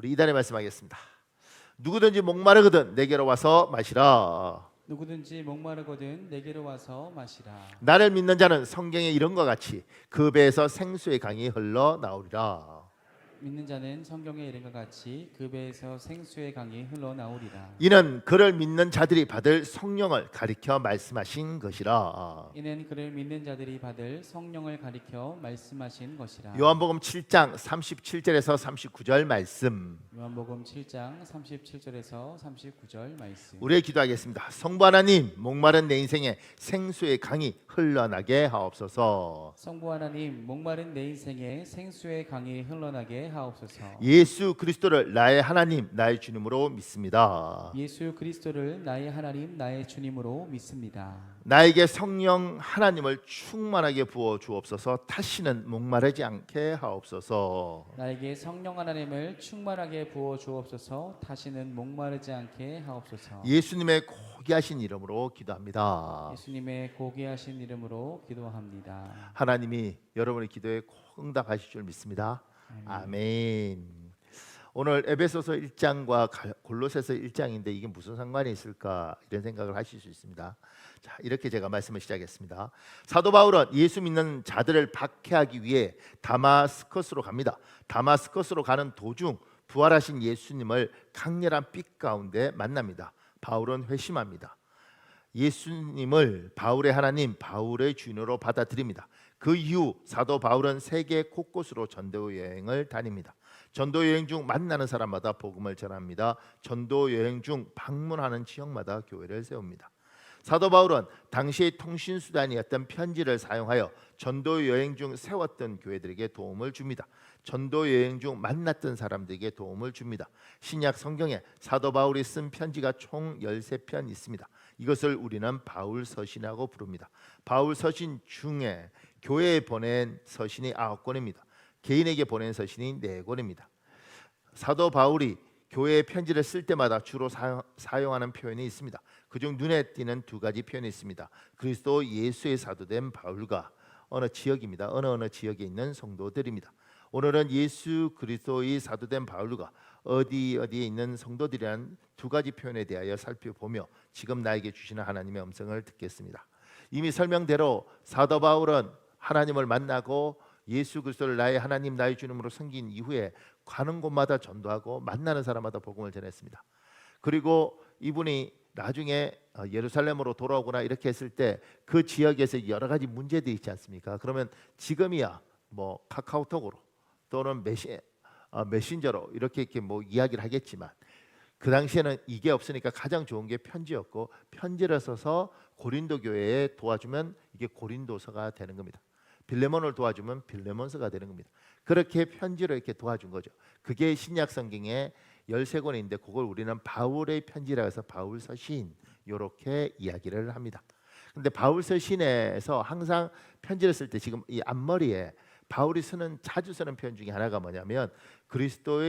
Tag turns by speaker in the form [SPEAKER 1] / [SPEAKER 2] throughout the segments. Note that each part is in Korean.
[SPEAKER 1] 우리 이단에 말씀하겠습니다. 누구든지 목마르거든 내게로 와서 마시라.
[SPEAKER 2] 누구든지 목마르거든 내게로 와서 마시라.
[SPEAKER 1] 나를 믿는 자는 성경에 이런 것 같이 그 배에서 생수의 강이 흘러 나오리라.
[SPEAKER 2] 믿는 자는 성경에 이른 것 같이 그 배에서 생수의 강이 흘러나오리라.
[SPEAKER 1] 이는 그를 믿는 자들이 받을 성령을 가리켜 말씀하신 것이라.
[SPEAKER 2] 이는 그를 믿는 자들이 받을 성령을 가리켜 말씀하신 것이라.
[SPEAKER 1] 요한복음 7장 37절에서 39절 말씀.
[SPEAKER 2] 요한복음 7장 37절에서 39절 말씀.
[SPEAKER 1] 우리의 기도하겠습니다. 성부 하나님, 목마른 내 인생에 생수의 강이 흘러나게 하옵소서.
[SPEAKER 2] 성부 하나님, 목마른 내 인생에 생수의 강이 흘러나게 하옵소서.
[SPEAKER 1] 예수 그리스도를 나의 하나님, 나의 주님으로 믿습니다.
[SPEAKER 2] 예수 그리스도를 나의 하나님, 나의 주님으로 믿습니다.
[SPEAKER 1] 나에게 성령 하나님을 충만하게 부어 주옵소서. 다시는 목마르지 않게 하옵소서.
[SPEAKER 2] 나에게 성령 하나님을 충만하게 부어 주옵소서. 다시는 목마르지 않게 하옵소서.
[SPEAKER 1] 예수님의 고귀하신 이름으로 기도합니다.
[SPEAKER 2] 예수님의 고귀하신 이름으로 기도합니다.
[SPEAKER 1] 하나님이 여러분의 기도에 꼭 응답하실 줄 믿습니다. 아멘. 오늘 에베소서 1장과 골로새서 1장인데 이게 무슨 상관이 있을까 이런 생각을 하실 수 있습니다. 자, 이렇게 제가 말씀을 시작했습니다. 사도 바울은 예수 믿는 자들을 박해하기 위해 다마스커스로 갑니다. 다마스커스로 가는 도중 부활하신 예수님을 강렬한 빛 가운데 만납니다. 바울은 회심합니다. 예수님을 바울의 하나님, 바울의 주인으로 받아들입니다. 그 이후 사도 바울은 세계 곳곳으로 전도 여행을 다닙니다. 전도 여행 중 만나는 사람마다 복음을 전합니다. 전도 여행 중 방문하는 지역마다 교회를 세웁니다. 사도 바울은 당시의 통신 수단이었던 편지를 사용하여 전도 여행 중 세웠던 교회들에게 도움을 줍니다. 전도 여행 중 만났던 사람들에게 도움을 줍니다. 신약 성경에 사도 바울이 쓴 편지가 총 13편 있습니다. 이것을 우리는 바울 서신이라고 부릅니다. 바울 서신 중에 교회에 보낸 서신이 9권입니다. 개인에게 보낸 서신이 4권입니다. 사도 바울이 교회에 편지를 쓸 때마다 주로 사용하는 표현이 있습니다. 그중 눈에 띄는 2가지 표현이 있습니다. 그리스도 예수의 사도된 바울과 어느 지역입니다. 어느 지역에 있는 성도들입니다. 오늘은 예수 그리스도의 사도된 바울과 어디에 있는 성도들이라는 2가지 표현에 대하여 살펴보며 지금 나에게 주시는 하나님의 음성을 듣겠습니다. 이미 설명대로 사도 바울은 하나님을 만나고 예수 그리스도를 나의 하나님, 나의 주님으로 섬긴 이후에 가는 곳마다 전도하고 만나는 사람마다 복음을 전했습니다. 그리고 이분이 나중에 예루살렘으로 돌아오거나 이렇게 했을 때 그 지역에서 여러 가지 문제들이 있지 않습니까? 그러면 지금이야 뭐 카카오톡으로 또는 메신저로 이렇게 뭐 이야기를 하겠지만 그 당시에는 이게 없으니까 가장 좋은 게 편지였고 편지를 써서 고린도 교회에 도와주면 이게 고린도서가 되는 겁니다. 빌레몬을 도와주면 빌레몬서가 되는 겁니다. 그렇게 편지로 이렇게 도와준 거죠. 그게 신약 성경에 13권인데 그걸 우리는 바울의 편지라고 해서 바울 서신 이렇게 이야기를 합니다. 근데 바울 서신에서 항상 편지를 쓸 때 지금 이 앞머리에 바울이 자주 쓰는 표현 중에 하나가 뭐냐면 그리스도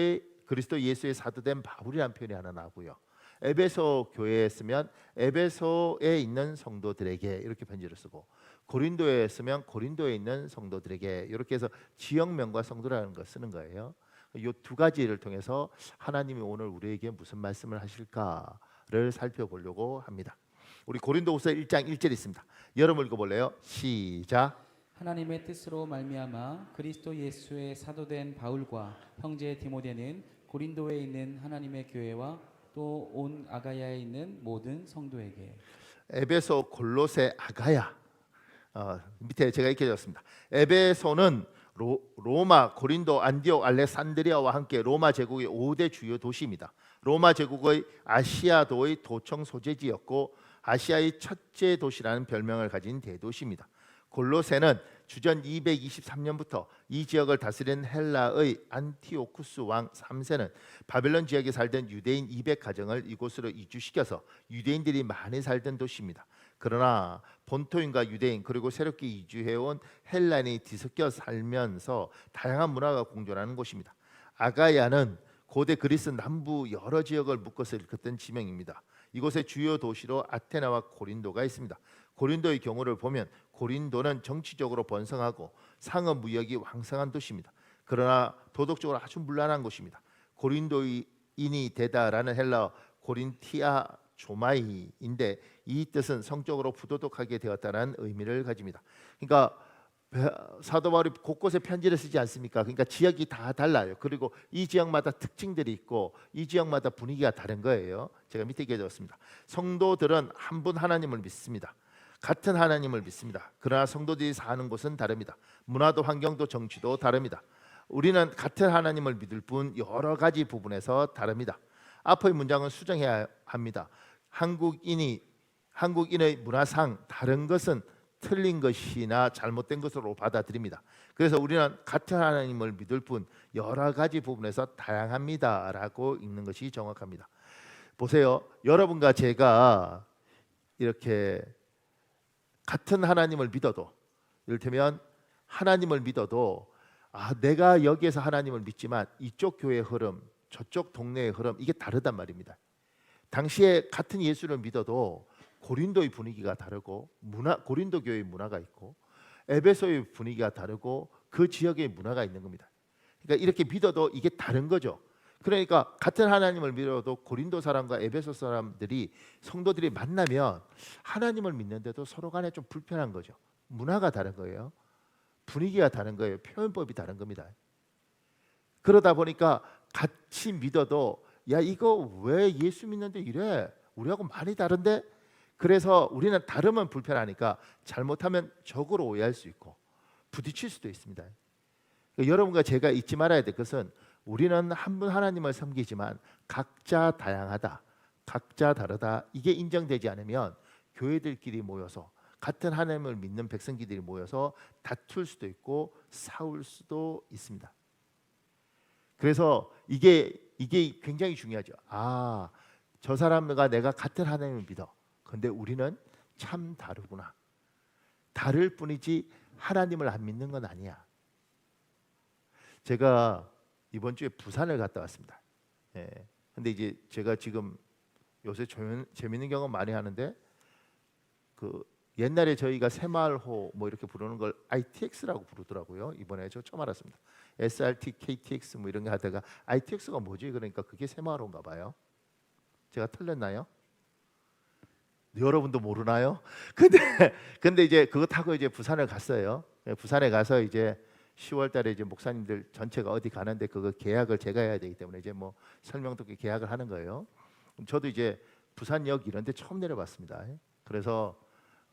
[SPEAKER 1] 예수의 사도된 바울이라는 표현이 하나 나오고요. 에베소 교회에 쓰면 에베소에 있는 성도들에게 이렇게 편지를 쓰고 고린도에 쓰면 고린도에 있는 성도들에게 이렇게 해서 지역명과 성도라는 걸 쓰는 거예요. 이 2가지를 통해서 하나님이 오늘 우리에게 무슨 말씀을 하실까를 살펴보려고 합니다. 우리 고린도후서 1장 1절 있습니다. 여러분 읽어볼래요? 시작.
[SPEAKER 2] 하나님의 뜻으로 말미암아 그리스도 예수의 사도된 바울과 형제 디모데는 고린도에 있는 하나님의 교회와 또 온 아가야에 있는 모든 성도에게.
[SPEAKER 1] 에베소, 골로새, 아가야. 밑에 제가 이렇게 적었습니다. 에베소는 로마, 고린도, 안디옥, 알렉산드리아와 함께 로마 제국의 5대 주요 도시입니다. 로마 제국의 아시아도의 도청 소재지였고 아시아의 첫째 도시라는 별명을 가진 대도시입니다. 골로새는 주전 223년부터 이 지역을 다스린 헬라의 안티오쿠스 왕 3세는 바벨론 지역에 살던 유대인 200가정을 이곳으로 이주시켜서 유대인들이 많이 살던 도시입니다. 그러나 본토인과 유대인 그리고 새롭게 이주해온 헬란이 뒤섞여 살면서 다양한 문화가 공존하는 곳입니다. 아가야는 고대 그리스 남부 여러 지역을 묶어서 일컫던 지명입니다. 이곳의 주요 도시로 아테나와 고린도가 있습니다. 고린도의 경우를 보면 고린도는 정치적으로 번성하고 상업 무역이 왕성한 도시입니다. 그러나 도덕적으로 아주 문란한 곳입니다. 고린도인이 되다라는 헬라어 고린티아 조마이인데 이 뜻은 성적으로 부도덕하게 되었다는 의미를 가집니다. 그러니까 사도 바울이 곳곳에 편지를 쓰지 않습니까? 그러니까 지역이 다 달라요. 그리고 이 지역마다 특징들이 있고 이 지역마다 분위기가 다른 거예요. 제가 밑에 얘기해 줬습니다. 성도들은 한 분 하나님을 믿습니다. 같은 하나님을 믿습니다. 그러나 성도들이 사는 곳은 다릅니다. 문화도 환경도 정치도 다릅니다. 우리는 같은 하나님을 믿을 뿐 여러 가지 부분에서 다릅니다. 앞의 문장은 수정해야 합니다. 한국인의 문화상 다른 것은 틀린 것이나 잘못된 것으로 받아들입니다. 그래서 우리는 같은 하나님을 믿을 뿐 여러 가지 부분에서 다양합니다라고 읽는 것이 정확합니다. 보세요. 여러분과 제가 이렇게 같은 하나님을 믿어도, 이를테면 하나님을 믿어도 내가 여기에서 하나님을 믿지만 이쪽 교회의 흐름, 저쪽 동네의 흐름 이게 다르단 말입니다. 당시에 같은 예수를 믿어도 고린도의 분위기가 다르고 고린도 교회의 문화가 있고 에베소의 분위기가 다르고 그 지역의 문화가 있는 겁니다. 그러니까 이렇게 믿어도 이게 다른 거죠. 그러니까 같은 하나님을 믿어도 고린도 사람과 에베소 사람들이 성도들이 만나면 하나님을 믿는데도 서로 간에 좀 불편한 거죠. 문화가 다른 거예요. 분위기가 다른 거예요. 표현법이 다른 겁니다. 그러다 보니까 같이 믿어도 야 이거 왜 예수 믿는데 이래? 우리하고 많이 다른데? 그래서 우리는 다르면 불편하니까 잘못하면 적으로 오해할 수 있고 부딪힐 수도 있습니다. 그러니까 여러분과 제가 잊지 말아야 될 것은 우리는 한 분 하나님을 섬기지만 각자 다양하다, 각자 다르다 이게 인정되지 않으면 교회들끼리 모여서 같은 하나님을 믿는 백성들이 모여서 다툴 수도 있고 싸울 수도 있습니다. 그래서 이게 굉장히 중요하죠. 저 사람과 내가 같은 하나님을 믿어. 근데 우리는 참 다르구나. 다를 뿐이지 하나님을 안 믿는 건 아니야. 제가 이번 주에 부산을 갔다 왔습니다. 근데 이제 제가 지금 요새 재밌는 경험 많이 하는데 그 옛날에 저희가 새마을호 뭐 이렇게 부르는 걸 ITX라고 부르더라고요. 이번에 저 처음 알았습니다. SRT, KTX 뭐 이런 거 하다가 ITX가 뭐지? 그러니까 그게 새마을호인가 봐요. 제가 틀렸나요? 여러분도 모르나요? 근데 이제 그거 타고 이제 부산을 갔어요. 부산에 가서 이제 10월달에 이제 목사님들 전체가 어디 가는데 그거 계약을 제가 해야 되기 때문에 이제 뭐 설명 듣기 계약을 하는 거예요. 저도 이제 부산역 이런데 처음 내려봤습니다. 그래서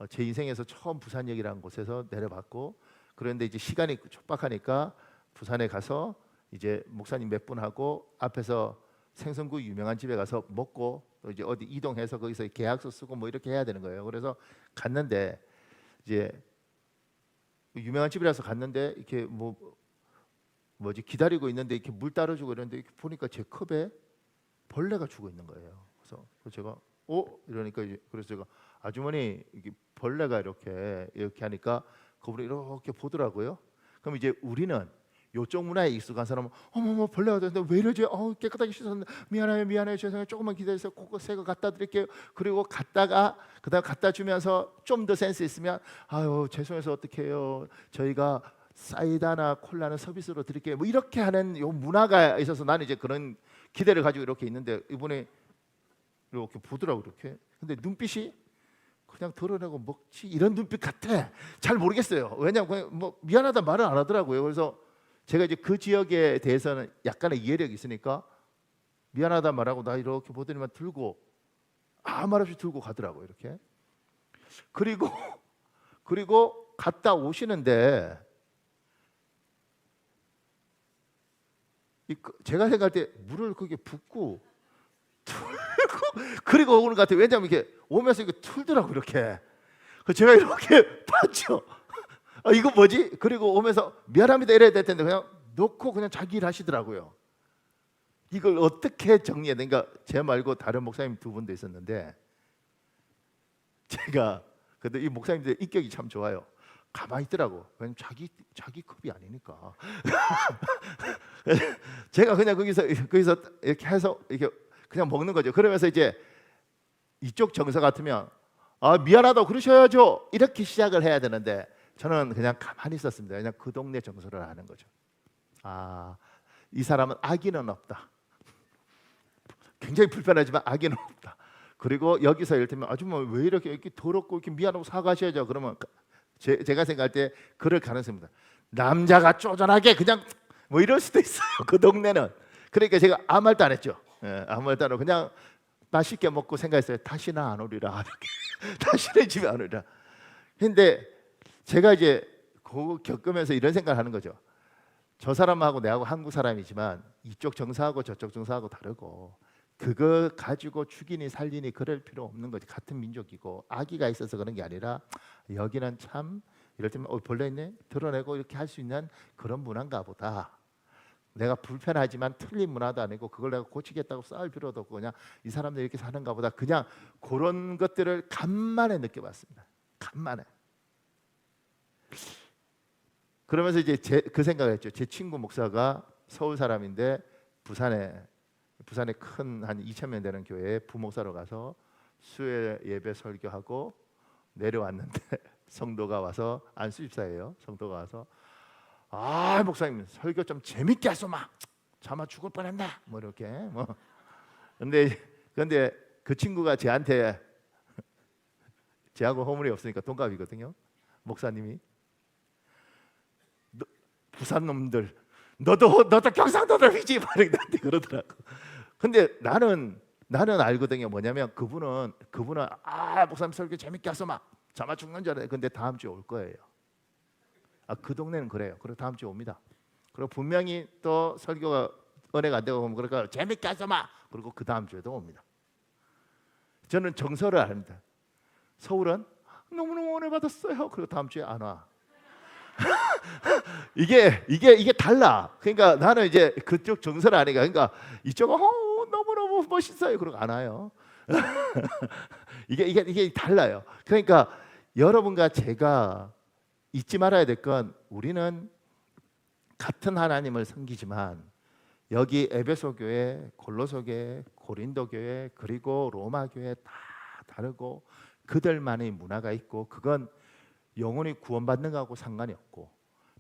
[SPEAKER 1] 제 인생에서 처음 부산역이라는 곳에서 내려봤고, 그런데 이제 시간이 촉박하니까 부산에 가서 이제 목사님 몇 분하고 앞에서 생선구 유명한 집에 가서 먹고 또 이제 어디 이동해서 거기서 계약서 쓰고 뭐 이렇게 해야 되는 거예요. 그래서 갔는데 이제 유명한 집이라서 갔는데 이렇게 뭐지 기다리고 있는데 이렇게 물 따라주고 이러는데 이렇게 보니까 제 컵에 벌레가 죽어 있는 거예요. 그래서 제가 이러니까 그래서 제가 아주머니 이게 벌레가 이렇게 하니까 그분이 이렇게 보더라고요. 그럼 이제 우리는 요쪽 문화에 익숙한 사람은 어머머 벌레가 됐는데 왜 이러지? 깨끗하게 씻었는데 미안해요 죄송해요 조금만 기다리세요. 그거 새 거 갖다 드릴게요. 그리고 갔다가 그다음 갖다 주면서 좀 더 센스 있으면 아유 죄송해서 어떡해요. 저희가 사이다나 콜라는 서비스로 드릴게요. 뭐 이렇게 하는 요 문화가 있어서 나는 이제 그런 기대를 가지고 이렇게 있는데 이번에 이렇게 보더라고 이렇게. 근데 눈빛이 그냥 덜어내고 먹지 이런 눈빛 같아. 잘 모르겠어요. 왜냐면 뭐 미안하다 말을 안 하더라고요. 그래서 제가 이제 그 지역에 대해서는 약간의 이해력이 있으니까 미안하다 말하고 나 이렇게 보더니만 들고 아무 말 없이 들고 가더라고요. 이렇게. 그리고 갔다 오시는데 제가 생각할 때 물을 그게 붓고 그리고 오는 것 같아요. 왜냐하면 이게 오면서 이게 툴더라고 이렇게. 제가 이렇게 봤죠. 이거 뭐지? 그리고 오면서 미안합니다 이래야 될 텐데 그냥 놓고 그냥 자기 일 하시더라고요. 이걸 어떻게 정리해야 돼? 그러니까 제 말고 다른 목사님 두 분도 있었는데 제가 근데 이 목사님들 인격이 참 좋아요. 가만히 있더라고. 왜냐면 자기 컵이 아니니까. 제가 그냥 거기서 이렇게 해서 이렇게 그냥 먹는 거죠. 그러면서 이제 이쪽 정서 같으면 미안하다고 그러셔야죠. 이렇게 시작을 해야 되는데 저는 그냥 가만히 있었습니다. 그냥 그 동네 정서를 아는 거죠. 이 사람은 악의는 없다. 굉장히 불편하지만 악의는 없다. 그리고 여기서 예를 들면 아줌마 왜 이렇게 더럽고 이렇게 미안하고 사과하셔야죠. 그러면 제가 생각할 때 그럴 가능성입니다. 남자가 쪼잔하게 그냥 뭐 이럴 수도 있어요. 그 동네는. 그러니까 제가 아무 말도 안 했죠. 예, 아무 말도 안 하고 그냥 맛있게 먹고 생각했어요. 다시는 안 오리라. 다시는 집에 안 오리라. 근데 제가 이제 그거 겪으면서 이런 생각을 하는 거죠. 저 사람하고 내하고 한국 사람이지만 이쪽 정서하고 저쪽 정서하고 다르고 그거 가지고 죽이니 살리니 그럴 필요 없는 거지. 같은 민족이고 악의가 있어서 그런 게 아니라 여기는 참 이럴 때면 벌레 있네 드러내고 이렇게 할 수 있는 그런 문화인가 보다. 내가 불편하지만 틀린 문화도 아니고 그걸 내가 고치겠다고 싸울 필요도 없고 그냥 이 사람들이 이렇게 사는가 보다. 그냥 그런 것들을 간만에 느껴봤습니다. 간만에. 그러면서 이제 그 생각을 했죠. 제 친구 목사가 서울 사람인데 부산에 큰 한 2,000명 되는 교회에 부목사로 가서 수요 예배 설교하고 내려왔는데 성도가 와서 안수집사예요. 성도가 와서 아 목사님 설교 좀 재밌게 하소마. 차마 죽을 뻔했나 뭐 이렇게 뭐. 근데 그 친구가 저한테 제하고 허물이 없으니까 동갑이거든요. 목사님이 부산 놈들 너도 경상도들이지 나한테 그러더라고. 근데 나는 알거든요. 뭐냐면 그분은 아 목사님 설교 재밌게 하소마. 차마 죽는 줄 알아요. 근데 다음 주에 올 거예요. 그 동네는 그래요. 그리고 다음 주에 옵니다. 그리고 분명히 또 설교가 은혜가 안 되고 그러니까 재밌게 하소마. 그리고 그 다음 주에도 옵니다. 저는 정서를 압니다. 서울은 너무너무 은혜 받았어요. 그리고 다음 주에 안 와. 이게 달라. 그러니까 나는 이제 그쪽 정서를 아니까 그러니까 이쪽은 너무너무 멋있어요. 그러고 안 와요. 이게 달라요. 그러니까 여러분과 제가 잊지 말아야 될 건 우리는 같은 하나님을 섬기지만 여기 에베소 교회, 골로새 교회, 고린도 교회 그리고 로마 교회 다 다르고 그들만의 문화가 있고 그건 영혼이 구원받는 거하고 상관이 없고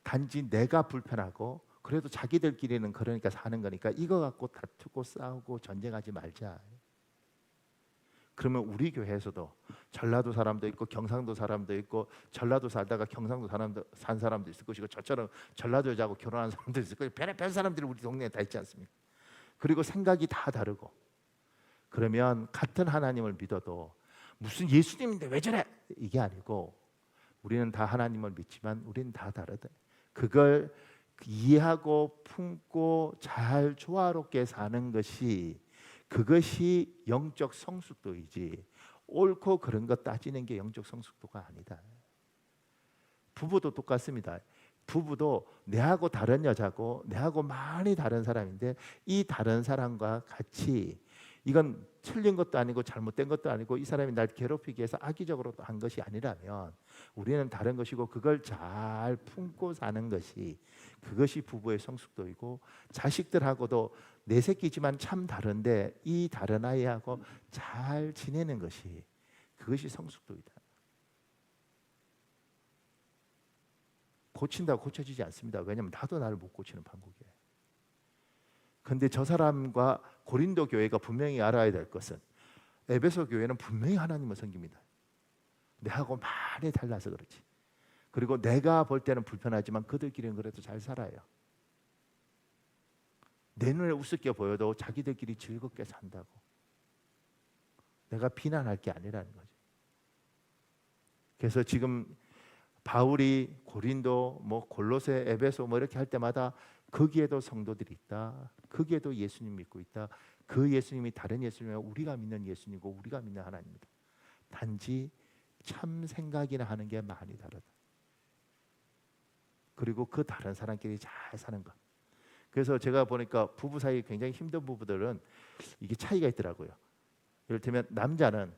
[SPEAKER 1] 단지 내가 불편하고 그래도 자기들끼리는 그러니까 사는 거니까 이거 갖고 다투고 싸우고 전쟁하지 말자. 그러면 우리 교회에서도 전라도 사람도 있고 경상도 사람도 있고 전라도 살다가 경상도 산 사람도 있을 것이고 저처럼 전라도 여자하고 결혼한 사람도 있을 거고 별의별 사람들이 우리 동네에 다 있지 않습니까? 그리고 생각이 다 다르고 그러면 같은 하나님을 믿어도 무슨 예수님인데 왜 저래? 이게 아니고 우리는 다 하나님을 믿지만 우리는 다 다르다. 그걸 이해하고 품고 잘 조화롭게 사는 것이 그것이 영적 성숙도이지 옳고 그런 거 따지는 게 영적 성숙도가 아니다. 부부도 똑같습니다. 부부도 내하고 다른 여자고 내하고 많이 다른 사람인데 이 다른 사람과 같이 이건 틀린 것도 아니고 잘못된 것도 아니고 이 사람이 날 괴롭히기 위해서 악의적으로 한 것이 아니라면 우리는 다른 것이고 그걸 잘 품고 사는 것이 그것이 부부의 성숙도이고 자식들하고도 내 새끼지만 참 다른데 이 다른 아이하고 잘 지내는 것이 그것이 성숙도이다. 고친다고 고쳐지지 않습니다. 왜냐하면 나도 나를 못 고치는 판국이에요. 그런데 저 사람과 고린도 교회가 분명히 알아야 될 것은 에베소 교회는 분명히 하나님을 섬깁니다. 내하고 많이 달라서 그렇지. 그리고 내가 볼 때는 불편하지만 그들끼리는 그래도 잘 살아요. 내 눈에 우습게 보여도 자기들끼리 즐겁게 산다고. 내가 비난할 게 아니라는 거죠. 그래서 지금 바울이 고린도, 골로새, 에베소 이렇게 할 때마다 거기에도 성도들이 있다. 거기에도 예수님 믿고 있다. 그 예수님이 다른 예수님이고 우리가 믿는 예수님이고 우리가 믿는 하나님이다. 단지 참 생각이나 하는 게 많이 다르다. 그리고 그 다른 사람끼리 잘 사는 것. 그래서 제가 보니까 부부 사이 굉장히 힘든 부부들은 이게 차이가 있더라고요. 이를테면 남자는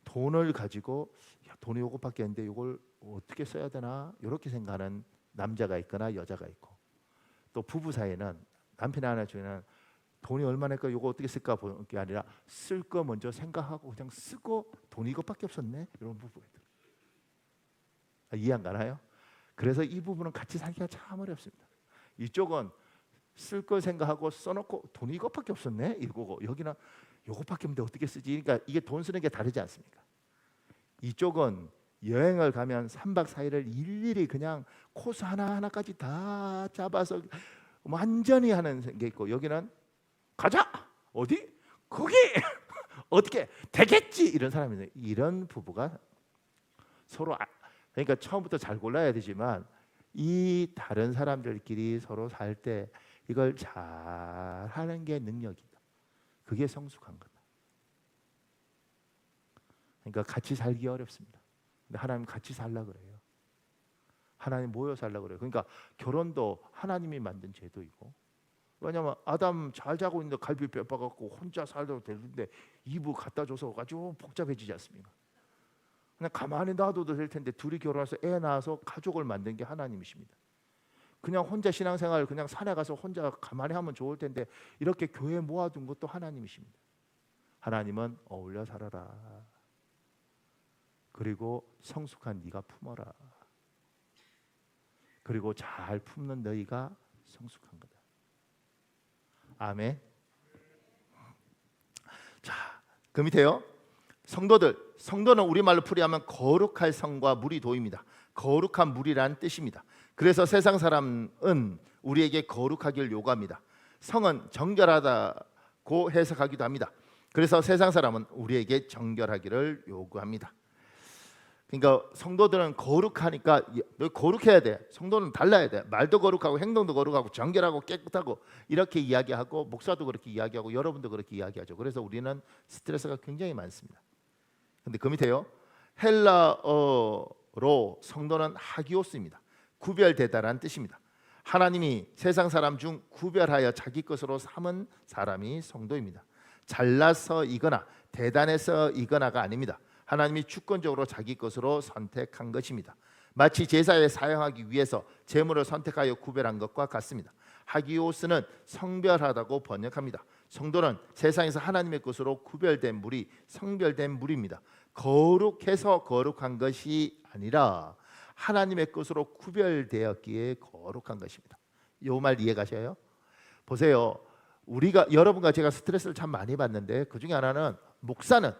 [SPEAKER 1] 돈을 가지고 돈이 요것밖에 없는데 이걸 어떻게 써야 되나 이렇게 생각하는 남자가 있거나 여자가 있고 또 부부 사이에는 남편 하나 중에는 돈이 얼마나니까 이거 어떻게 쓸까 보는 게 아니라 쓸 거 먼저 생각하고 그냥 쓰고 돈이 이것밖에 없었네 이런 부부가 있더라고요. 이해 안 가나요? 그래서 이 부분은 같이 살기가 참 어렵습니다. 이쪽은 쓸 걸 생각하고 써놓고 돈이 이것밖에 없었네 이거고, 여기는 요것밖에 없는데 어떻게 쓰지? 그러니까 이게 돈 쓰는 게 다르지 않습니까? 이쪽은 여행을 가면 3박 4일을 일일이 그냥 코스 하나하나까지 다 잡아서 완전히 하는 게 있고, 여기는 가자 어디 거기 어떻게 되겠지 이런 사람이 있는, 이런 부부가 서로 그러니까 처음부터 잘 골라야 되지만 이 다른 사람들끼리 서로 살 때 이걸 잘 하는 게 능력이다. 그게 성숙한 거다. 그러니까 같이 살기 어렵습니다. 근데 하나님 같이 살라 그래요. 하나님 모여 살라 그래요. 그러니까 결혼도 하나님이 만든 제도이고, 왜냐하면 아담 잘 자고 있는데 갈비 뼈빠갖고 혼자 살도 되는데 이브 갖다 줘서 아주 복잡해지지 않습니까? 그냥 가만히 놔둬도 될 텐데 둘이 결혼해서 애 낳아서 가족을 만든 게 하나님이십니다. 그냥 혼자 신앙생활 그냥 산에 가서 혼자 가만히 하면 좋을 텐데 이렇게 교회 모아둔 것도 하나님이십니다. 하나님은 어울려 살아라. 그리고 성숙한 네가 품어라. 그리고 잘 품는 너희가 성숙한 거다. 아멘. 자, 그 밑에요. 성도는 우리말로 풀이하면 거룩할 성과 물이 도입니다. 거룩한 물이라는 뜻입니다. 그래서 세상 사람은 우리에게 거룩하기를 요구합니다. 성은 정결하다고 해석하기도 합니다. 그래서 세상 사람은 우리에게 정결하기를 요구합니다. 그러니까 성도들은 거룩하니까 너 거룩해야 돼. 성도는 달라야 돼. 말도 거룩하고 행동도 거룩하고 정결하고 깨끗하고 이렇게 이야기하고, 목사도 그렇게 이야기하고 여러분도 그렇게 이야기하죠. 그래서 우리는 스트레스가 굉장히 많습니다. 근데 그 밑에요. 헬라어로 성도는 하기오스입니다. 구별되다라는 뜻입니다. 하나님이 세상 사람 중 구별하여 자기 것으로 삼은 사람이 성도입니다. 잘나서이거나 대단해서이거나가 아닙니다. 하나님이 주권적으로 자기 것으로 선택한 것입니다. 마치 제사에 사용하기 위해서 제물을 선택하여 구별한 것과 같습니다. 하기오스는 성별하다고 번역합니다. 성도는 세상에서 하나님의 것으로 구별된 물이 성별된 물입니다. 거룩해서 거룩한 것이 아니라 하나님의 것으로 구별되었기에 거룩한 것입니다. 이 말 이해가셔요? 보세요. 여러분과 제가 스트레스를 참 많이 받는데 그 중에 하나는 목사는,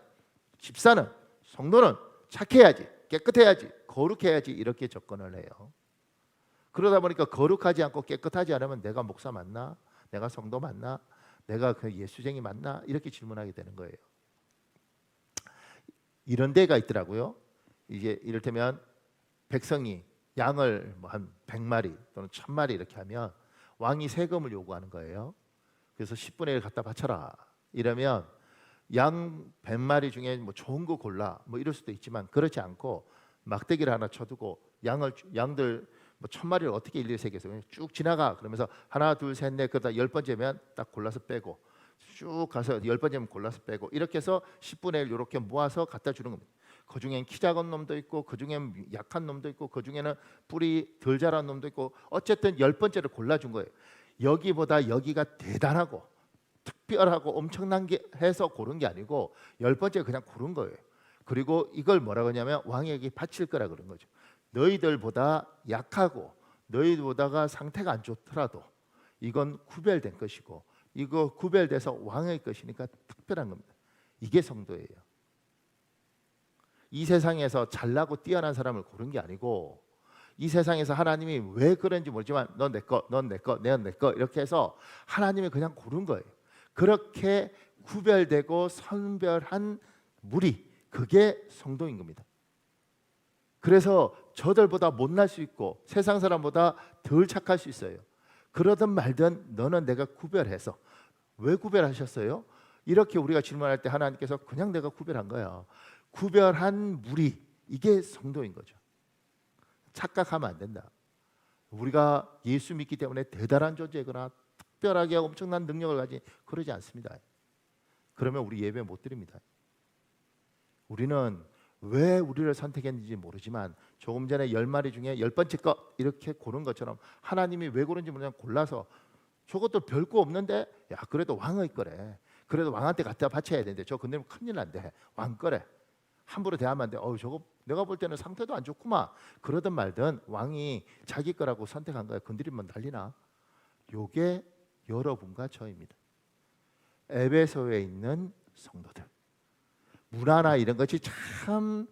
[SPEAKER 1] 집사는, 성도는 착해야지, 깨끗해야지, 거룩해야지 이렇게 접근을 해요. 그러다 보니까 거룩하지 않고 깨끗하지 않으면 내가 목사 맞나? 내가 성도 맞나? 내가 그 예수쟁이 맞나? 이렇게 질문하게 되는 거예요. 이런 데가 있더라고요. 이제 이를테면 백성이 양을 한 100마리 또는 1000마리 이렇게 하면 왕이 세금을 요구하는 거예요. 그래서 10분의 1 갖다 바쳐라. 이러면 양 100마리 중에 뭐 좋은 거 골라 뭐 이럴 수도 있지만, 그렇지 않고 막대기를 하나 쳐두고 양들 뭐 1000마리를 어떻게 일일이 세겠어요? 그냥 쭉 지나가. 그러면서 하나 둘 셋 넷 그러다 10번째면 딱 골라서 빼고, 쭉 가서 10번째면 골라서 빼고, 이렇게 해서 10분의 1 이렇게 모아서 갖다 주는 겁니다. 그 중엔 키 작은 놈도 있고, 그 중엔 약한 놈도 있고, 그 중에는 뿌리 덜 자란 놈도 있고, 어쨌든 10번째를 골라준 거예요. 여기보다 여기가 대단하고 특별하고 엄청난 게 해서 고른 게 아니고 10번째 그냥 고른 거예요. 그리고 이걸 뭐라고 하냐면 왕에게 바칠 거라 그런 거죠. 너희들보다 약하고 너희들보다가 상태가 안 좋더라도 이건 구별된 것이고, 이거 구별돼서 왕의 것이니까 특별한 겁니다. 이게 성도예요. 이 세상에서 잘나고 뛰어난 사람을 고른 게 아니고, 이 세상에서 하나님이 왜 그런지 모르지만 넌 내 거, 넌 내 거, 넌 내 거 이렇게 해서 하나님이 그냥 고른 거예요. 그렇게 구별되고 선별한 무리, 그게 성도인 겁니다. 그래서 저들보다 못날 수 있고 세상 사람보다 덜 착할 수 있어요. 그러든 말든 너는 내가 구별해서. 왜 구별하셨어요? 이렇게 우리가 질문할 때 하나님께서 그냥 내가 구별한 거야. 구별한 무리, 이게 성도인 거죠. 착각하면 안 된다. 우리가 예수 믿기 때문에 대단한 존재거나 특별하게 엄청난 능력을 가진, 그러지 않습니다. 그러면 우리 예배 못 드립니다. 우리는 왜 우리를 선택했는지 모르지만 조금 전에 10마리 중에 10번째 거 이렇게 고른 것처럼 하나님이 왜 고른지 모르지만 골라서, 저것도 별거 없는데 야 그래도 왕의 거래, 그래도 왕한테 갖다 바쳐야 되는데 저 건드리면 큰일 난대, 왕 거래, 함부로 대하면 안 돼. 저거 내가 볼 때는 상태도 안 좋구만. 그러든 말든 왕이 자기 거라고 선택한 거야. 건드리면 난리나. 요게 여러분과 저입니다. 에베소에 있는 성도들. 문화나 이런 것이 참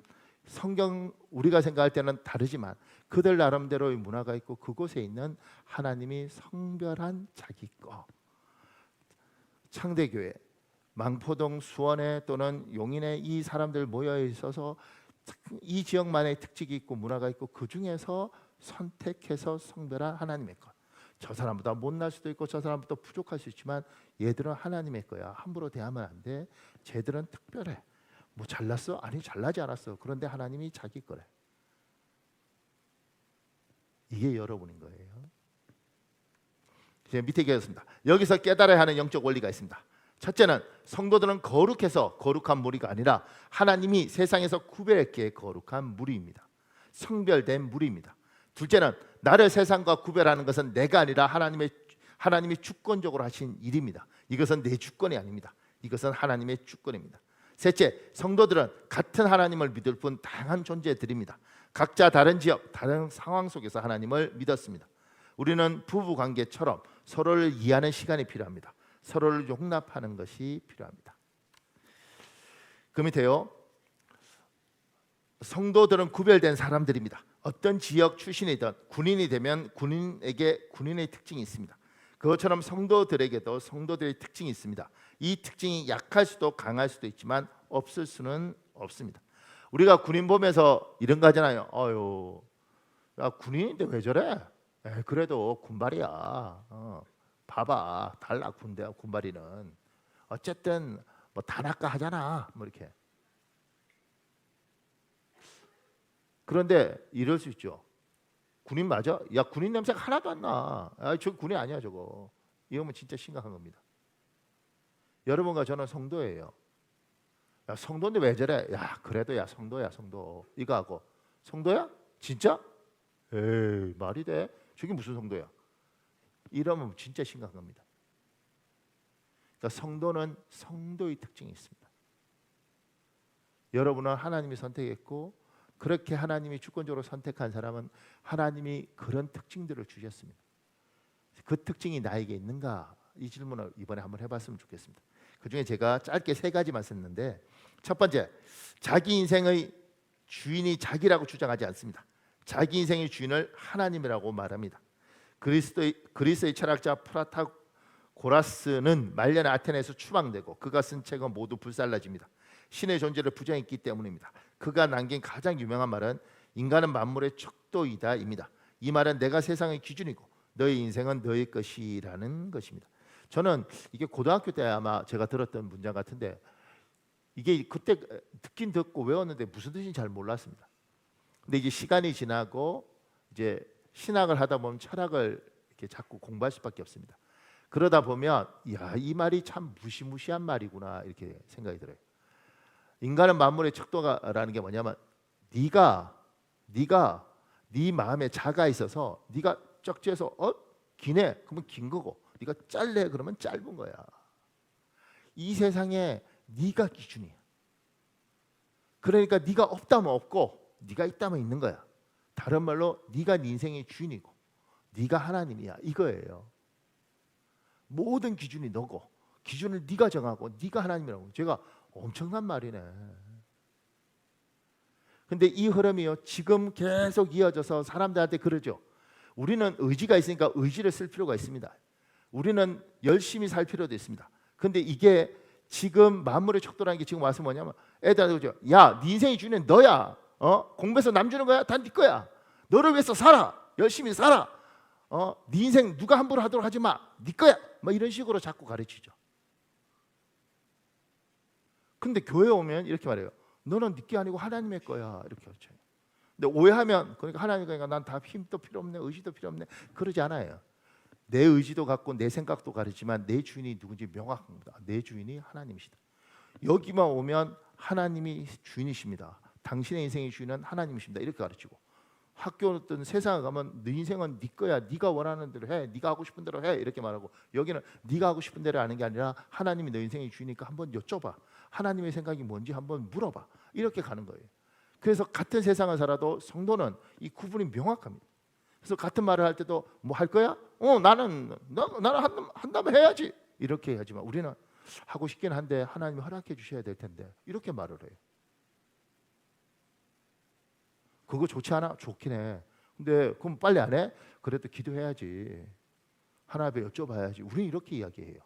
[SPEAKER 1] 성경 우리가 생각할 때는 다르지만 그들 나름대로의 문화가 있고 그곳에 있는 하나님이 성별한 자기 거. 창대교회, 망포동 수원에 또는 용인에 이 사람들 모여 있어서 이 지역만의 특징이 있고 문화가 있고 그 중에서 선택해서 성별한 하나님의 것. 저 사람보다 못날 수도 있고 저 사람보다 부족할 수 있지만 얘들은 하나님의 거야. 함부로 대하면 안 돼. 쟤들은 특별해. 뭐 잘났어? 아니 잘나지 않았어. 그런데 하나님이 자기 거래. 이게 여러분인 거예요. 이제 밑에 얘기했습니다. 여기서 깨달아야 하는 영적 원리가 있습니다. 첫째는 성도들은 거룩해서 거룩한 무리가 아니라 하나님이 세상에서 구별했기에 거룩한 무리입니다. 성별된 무리입니다. 둘째는 나를 세상과 구별하는 것은 내가 아니라 하나님이 주권적으로 하신 일입니다. 이것은 내 주권이 아닙니다. 이것은 하나님의 주권입니다. 셋째, 성도들은 같은 하나님을 믿을 뿐 다양한 존재들입니다. 각자 다른 지역, 다른 상황 속에서 하나님을 믿었습니다. 우리는 부부 관계처럼 서로를 이해하는 시간이 필요합니다. 서로를 용납하는 것이 필요합니다. 그 밑에요. 성도들은 구별된 사람들입니다. 어떤 지역 출신이든 군인이 되면 군인에게 군인의 특징이 있습니다. 그것처럼 성도들에게도 성도들의 특징이 있습니다. 이 특징이 약할 수도 강할 수도 있지만 없을 수는 없습니다. 우리가 군인 보면서 이런 거 하잖아요. 야, 군인인데 왜 저래? 그래도 군발이야. 봐봐, 달라 군발이는. 어쨌든 뭐 단아까 하잖아. 뭐 이렇게. 그런데 이럴 수 있죠. 군인 맞아? 야, 군인 냄새가 하나도 안 나. 저 군인 아니야 저거. 이러면 진짜 심각한 겁니다. 여러분과 저는 성도예요. 야, 성도인데 왜 저래? 야, 그래도 야 성도야 성도. 이거 하고 성도야? 진짜? 에이, 말이 돼? 저게 무슨 성도야? 이러면 진짜 심각한 겁니다. 그러니까 성도는 성도의 특징이 있습니다. 여러분은 하나님이 선택했고 그렇게 하나님이 주권적으로 선택한 사람은 하나님이 그런 특징들을 주셨습니다. 그 특징이 나에게 있는가? 이 질문을 이번에 한번 해봤으면 좋겠습니다. 그 중에 제가 짧게 3가지만 썼는데, 첫 번째, 자기 인생의 주인이 자기라고 주장하지 않습니다. 자기 인생의 주인을 하나님이라고 말합니다. 그리스의 철학자 프라타고라스는 말년에 아테네에서 추방되고 그가 쓴 책은 모두 불살라집니다. 신의 존재를 부정했기 때문입니다. 그가 남긴 가장 유명한 말은 인간은 만물의 척도이다입니다. 이 말은 내가 세상의 기준이고 너의 인생은 너의 것이라는 것입니다. 저는 이게 고등학교 때 아마 제가 들었던 문장 같은데 이게 그때 듣긴 듣고 외웠는데 무슨 뜻인지 잘 몰랐습니다. 근데 이제 시간이 지나고 이제 신학을 하다 보면 철학을 이렇게 자꾸 공부할 수밖에 없습니다. 그러다 보면 야, 이 말이 참 무시무시한 말이구나 이렇게 생각이 들어요. 인간은 만물의 척도라는 게 뭐냐면 네가 네 마음에 자가 있어서 네가 쩍지해서 기네 그러면 긴 거고 네가 짧래 그러면 짧은 거야. 이 세상에 네가 기준이야. 그러니까 네가 없다면 없고 네가 있다면 있는 거야. 다른 말로 네가 네 인생의 주인이고 네가 하나님이야 이거예요. 모든 기준이 너고 기준을 네가 정하고 네가 하나님이라고. 제가 엄청난 말이네. 근데 이 흐름이요 지금 계속 이어져서 사람들한테 그러죠. 우리는 의지가 있으니까 의지를 쓸 필요가 있습니다. 우리는 열심히 살 필요도 있습니다. 근데 이게 지금 만물의 척도라는 게 지금 와서 뭐냐면 애들한테 그러죠. 야, 네 인생의 주인은 너야. 공부해서 남 주는 거야? 다 네 거야. 너를 위해서 살아. 열심히 살아. 네 인생 누가 함부로 하도록 하지 마. 네 거야. 뭐 이런 식으로 자꾸 가르치죠. 근데 교회 오면 이렇게 말해요. 너는 네 게 아니고 하나님의 거야. 이렇게 하죠. 근데 오해하면 그러니까 하나님 거니까 난 다 힘도 필요 없네. 의지도 필요 없네. 그러지 않아요. 내 의지도 갖고 내 생각도 가르치지만 내 주인이 누군지 명확합니다. 내 주인이 하나님이시다. 여기만 오면 하나님이 주인이십니다. 당신의 인생의 주인은 하나님이십니다. 이렇게 가르치고 학교든 세상에 가면 네 인생은 네 거야. 네가 원하는 대로 해. 네가 하고 싶은 대로 해. 이렇게 말하고 여기는 네가 하고 싶은 대로 하는 게 아니라 하나님이 너 인생의 주인이니까 한번 여쭤봐. 하나님의 생각이 뭔지 한번 물어봐. 이렇게 가는 거예요. 그래서 같은 세상을 살아도 성도는 이 구분이 명확합니다. 그래서 같은 말을 할 때도 뭐 할 거야? 나는 한다면 해야지. 이렇게 해야지만 우리는 하고 싶긴 한데 하나님이 허락해 주셔야 될 텐데 이렇게 말을 해요. 그거 좋지 않아? 좋긴 해. 근데 그럼 빨리 안 해? 그래도 기도해야지. 하나님 앞에 여쭤봐야지. 우리는 이렇게 이야기해요.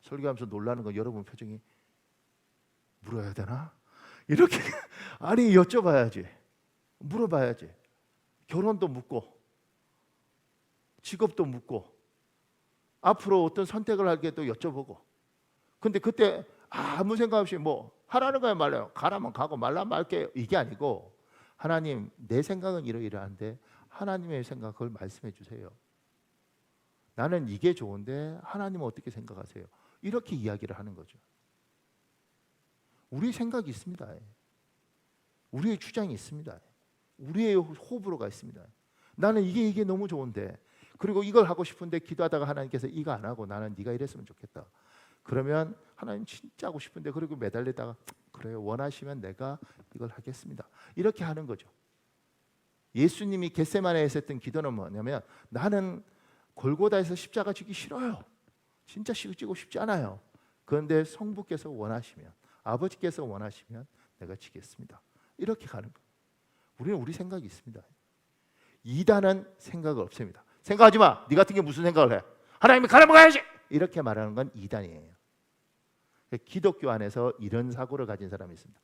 [SPEAKER 1] 설교하면서 놀라는 건 여러분 표정이 물어야 되나? 이렇게 아니 여쭤봐야지. 물어봐야지. 결혼도 묻고 직업도 묻고 앞으로 어떤 선택을 할게도 여쭤보고. 근데 그때 아무 생각 없이 뭐 하라는 거야 말아요. 가라면 가고 말라면 말게요. 이게 아니고 하나님 내 생각은 이러이러한데 하나님의 생각을 말씀해 주세요. 나는 이게 좋은데 하나님은 어떻게 생각하세요? 이렇게 이야기를 하는 거죠. 우리의 생각이 있습니다. 우리의 주장이 있습니다. 우리의 호불호가 있습니다. 나는 이게 너무 좋은데 그리고 이걸 하고 싶은데 기도하다가 하나님께서 이거 안 하고 나는 네가 이랬으면 좋겠다. 그러면 하나님 진짜 하고 싶은데 그리고 매달리다가 그래요 원하시면 내가 이걸 하겠습니다. 이렇게 하는 거죠. 예수님이 겟세마네에서 했던 기도는 뭐냐면 나는 골고다에서 십자가 지기 싫어요. 진짜 지고 싶지 않아요. 그런데 성부께서 원하시면 아버지께서 원하시면 내가 지겠습니다. 이렇게 가는 거예요. 우리는 우리 생각이 있습니다. 이단은 생각을 없습니다. 생각하지 마. 네 같은 게 무슨 생각을 해? 하나님이 가라면 가야지. 이렇게 말하는 건 이단이에요. 기독교 안에서 이런 사고를 가진 사람이 있습니다.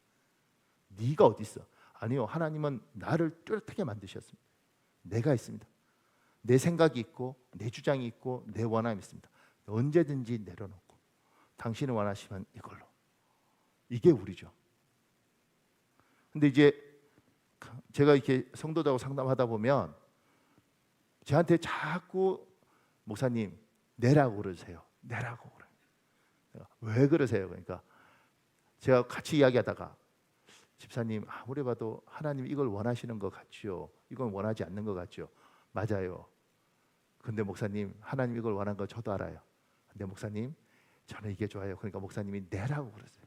[SPEAKER 1] 네가 어디 있어? 아니요. 하나님은 나를 뚜렷하게 만드셨습니다. 내가 있습니다. 내 생각이 있고 내 주장이 있고 내 원함이 있습니다. 언제든지 내려놓고 당신이 원하시면 이걸로. 이게 우리죠. 근데 이제 제가 이렇게 성도들하고 상담하다 보면 저한테 자꾸 목사님 내라고 그러세요. 내라고 그래요. 왜 그러세요? 그러니까 제가 같이 이야기하다가 집사님 아무리 봐도 하나님 이걸 원하시는 것 같죠. 이건 원하지 않는 것 같죠. 맞아요. 근데 목사님 하나님 이걸 원하는 거 저도 알아요. 근데 목사님 저는 이게 좋아요. 그러니까 목사님이 내라고 그러세요.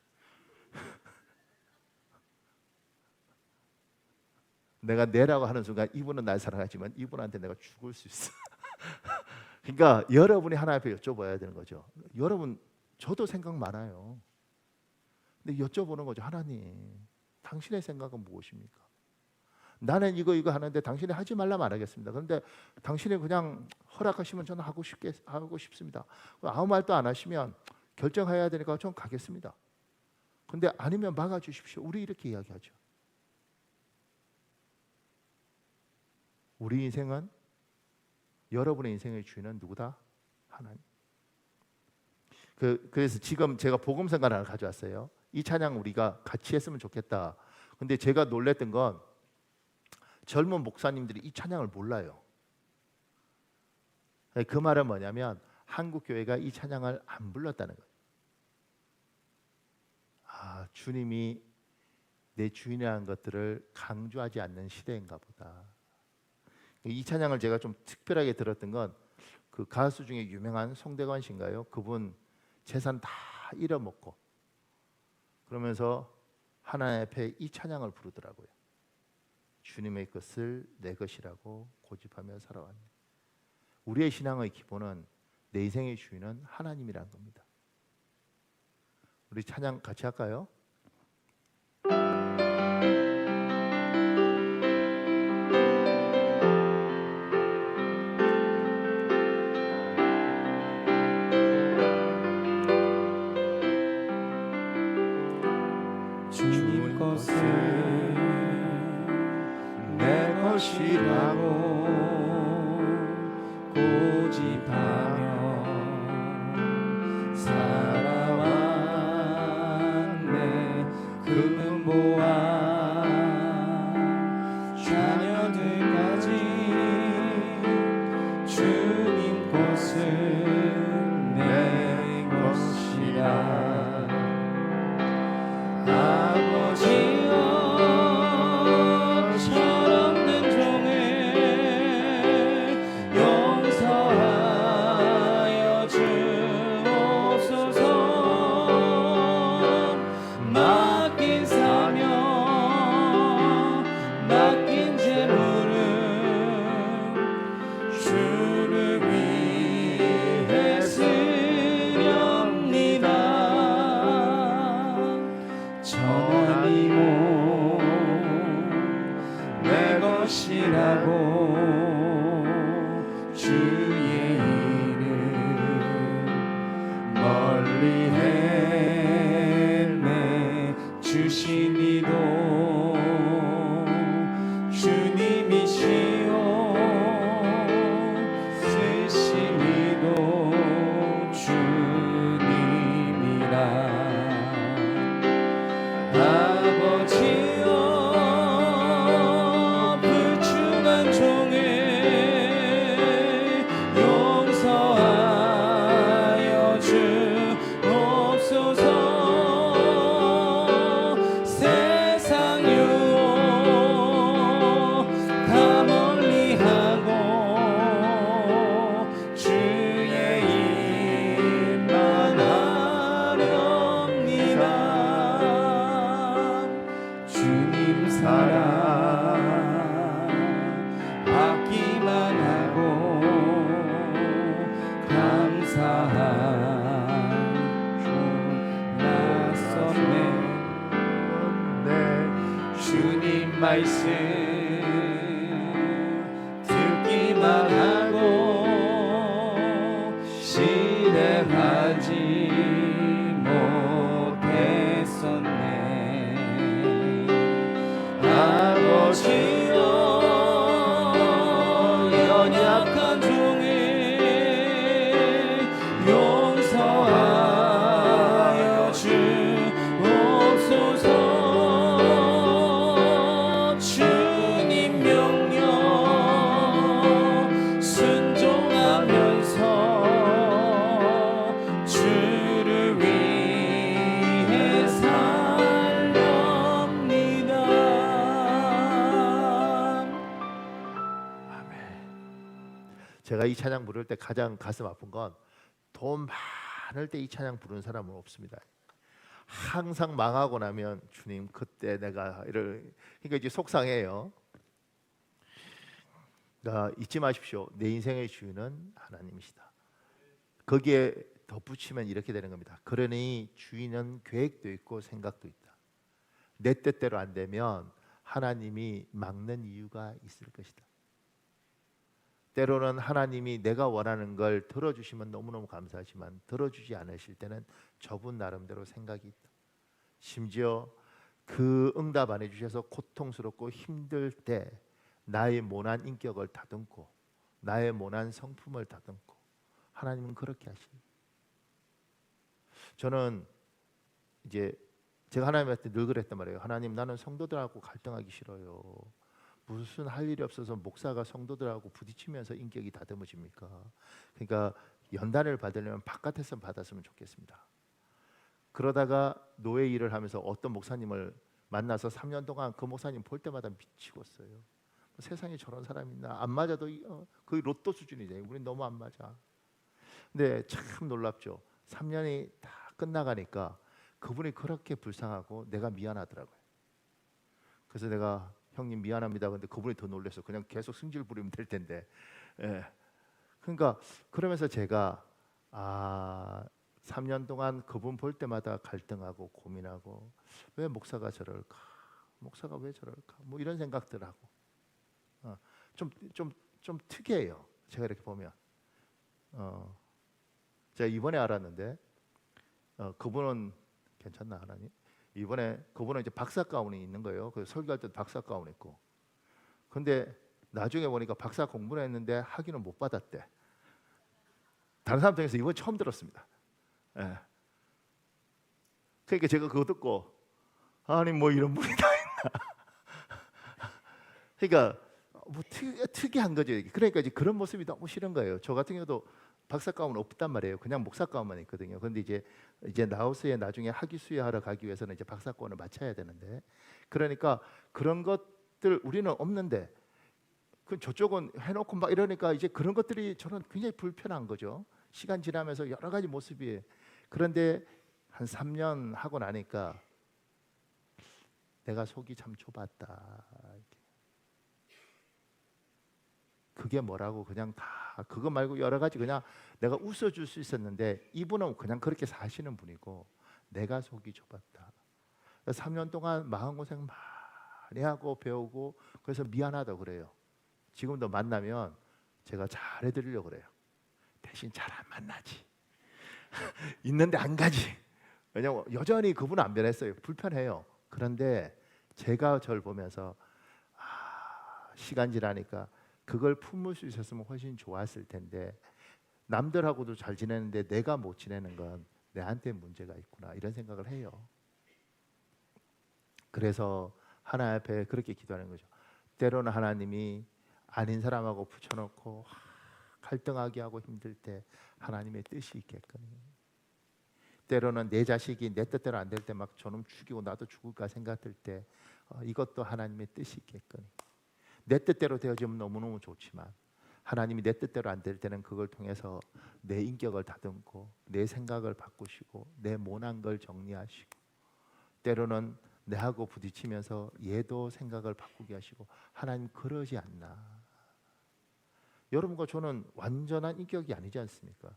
[SPEAKER 1] 내가 내라고 하는 순간 이분은 날 사랑하지만 이분한테 내가 죽을 수 있어. 그러니까 여러분이 하나님 앞에 여쭤봐야 되는 거죠. 여러분 저도 생각 많아요. 근데 여쭤보는 거죠. 하나님 당신의 생각은 무엇입니까? 나는 이거 하는데 당신이 하지 말라면 안 하겠습니다. 그런데 당신이 그냥 허락하시면 저는 하고 싶습니다. 아무 말도 안 하시면 결정해야 되니까 전 가겠습니다. 근데 아니면 막아주십시오. 우리 이렇게 이야기하죠. 우리 인생은 여러분의 인생의 주인은 누구다? 하나님. 그래서 지금 제가 복음성가 하나 가져왔어요. 이 찬양 우리가 같이 했으면 좋겠다. 근데 제가 놀랬던 건 젊은 목사님들이 이 찬양을 몰라요. 그 말은 뭐냐면 한국 교회가 이 찬양을 안 불렀다는 거예요. 아, 주님이 내 주인이라는 것들을 강조하지 않는 시대인가 보다. 이 찬양을 제가 좀 특별하게 들었던 건 그 가수 중에 유명한 송대관 씨인가요? 그분 재산 다 잃어먹고 그러면서 하나님 앞에 이 찬양을 부르더라고요. 주님의 것을 내 것이라고 고집하며 살아왔네. 우리의 신앙의 기본은 내 인생의 주인은 하나님이란 겁니다. 우리 찬양 같이 할까요?
[SPEAKER 2] 주님 것을 내 것이라고 고집하며 살아왔네. 멀리 행내 주신 이도 주님이시오 쓰신 이도 주님이라 아버지여 불충한 종을 용서하여 주옵소서 세상 유혹 다 멀리하고 주의 일만 하렵니다 주님 사랑 받기만 하고 감사할 줄 낯섰네 주님 말씀 듣기만 하고 실행하지 못했었네 아버지여 연약한 종을 용서하여 주옵소서 주님 명령 순종하면서 주를 위해 살렵니다.
[SPEAKER 1] 제가 이 찬양 부를 때 가장 가슴 아픈 건 돈 많을 때 이 찬양 부르는 사람은 없습니다. 항상 망하고 나면 주님 그때 내가 이를 그러니까 이제 속상해요. 잊지 마십시오. 내 인생의 주인은 하나님이시다. 거기에 덧붙이면 이렇게 되는 겁니다. 그러니 주인은 계획도 있고 생각도 있다. 내 뜻대로 안 되면 하나님이 막는 이유가 있을 것이다. 때로는 하나님이 내가 원하는 걸 들어주시면 너무너무 감사하지만 들어주지 않으실 때는 저분 나름대로 생각이 있다. 심지어 그 응답 안 해주셔서 고통스럽고 힘들 때 나의 모난 인격을 다듬고 나의 모난 성품을 다듬고 하나님은 그렇게 하십니다. 저는 이제 제가 하나님한테 늘 그랬단 말이에요. 하나님 나는 성도들하고 갈등하기 싫어요. 무슨 할 일이 없어서 목사가 성도들하고 부딪히면서 인격이 다듬어집니까? 그러니까 연단을 받으려면 바깥에서 받았으면 좋겠습니다. 그러다가 노예 일을 하면서 어떤 목사님을 만나서 3년 동안 그 목사님 볼 때마다 미치겠어요. 세상에 저런 사람이 있나? 안 맞아도 거의 로또 수준이죠. 우린 너무 안 맞아. 근데 참 놀랍죠. 3년이 다 끝나가니까 그분이 그렇게 불쌍하고 내가 미안하더라고요. 그래서 내가 형님 미안합니다. 근데 그분이 더 놀라서 그냥 계속 승질 부리면 될 텐데. 예. 그러니까 그러면서 제가 3년 동안 그분 볼 때마다 갈등하고 고민하고 왜 목사가 저럴까? 목사가 왜 저럴까? 뭐 이런 생각들 하고 좀 특이해요. 제가 이렇게 보면 제가 이번에 알았는데 그분은 괜찮나 하나님? 이번에 그분은 이제 박사 가운이 있는 거예요. 그 설교할 때도 박사 가운 입고. 근데 나중에 보니까 박사 공부를 했는데 학위는 못 받았대. 다른 사람 중에서 이번 처음 들었습니다. 예. 그러니까 제가 그거 듣고 아니 뭐 이런 분이 다 있나. 그러니까 뭐 특이한 거죠. 그러니까 이제 그런 모습이 너무 싫은 거예요. 저 같은 경우도 박사 가운 없단 말이에요. 그냥 목사 가운만 있거든요. 그런데 이제 라오스에 나중에 학위 수여하러 가기 위해서는 이제 박사권을 맞춰야 되는데, 그러니까 그런 것들 우리는 없는데 그 저쪽은 해놓고 막 이러니까 이제 그런 것들이 저는 굉장히 불편한 거죠. 시간 지나면서 여러 가지 모습이. 그런데 한 3년 하고 나니까 내가 속이 참 좁았다. 그게 뭐라고 그냥 다 그거 말고 여러 가지 그냥 내가 웃어줄 수 있었는데 이분은 그냥 그렇게 사시는 분이고 내가 속이 좁았다. 3년 동안 마음고생 많이 하고 배우고 그래서 미안하다고 그래요. 지금도 만나면 제가 잘해드리려고 그래요. 대신 잘 안 만나지. 있는데 안 가지. 왜냐면 여전히 그분은 안 변했어요. 불편해요. 그런데 제가 저를 보면서 시간 지나니까 그걸 품을 수 있었으면 훨씬 좋았을 텐데 남들하고도 잘 지내는데 내가 못 지내는 건 내한테 문제가 있구나 이런 생각을 해요. 그래서 하나님 앞에 그렇게 기도하는 거죠. 때로는 하나님이 아닌 사람하고 붙여놓고 갈등하게 하고 힘들 때 하나님의 뜻이 있겠거니. 때로는 내 자식이 내 뜻대로 안 될 때 막 저놈 죽이고 나도 죽을까 생각될 때 이것도 하나님의 뜻이 있겠거니. 내 뜻대로 되어지면 너무너무 좋지만 하나님이 내 뜻대로 안 될 때는 그걸 통해서 내 인격을 다듬고 내 생각을 바꾸시고 내 모난 걸 정리하시고 때로는 내하고 부딪히면서 얘도 생각을 바꾸게 하시고 하나님 그러지 않나. 여러분과 저는 완전한 인격이 아니지 않습니까?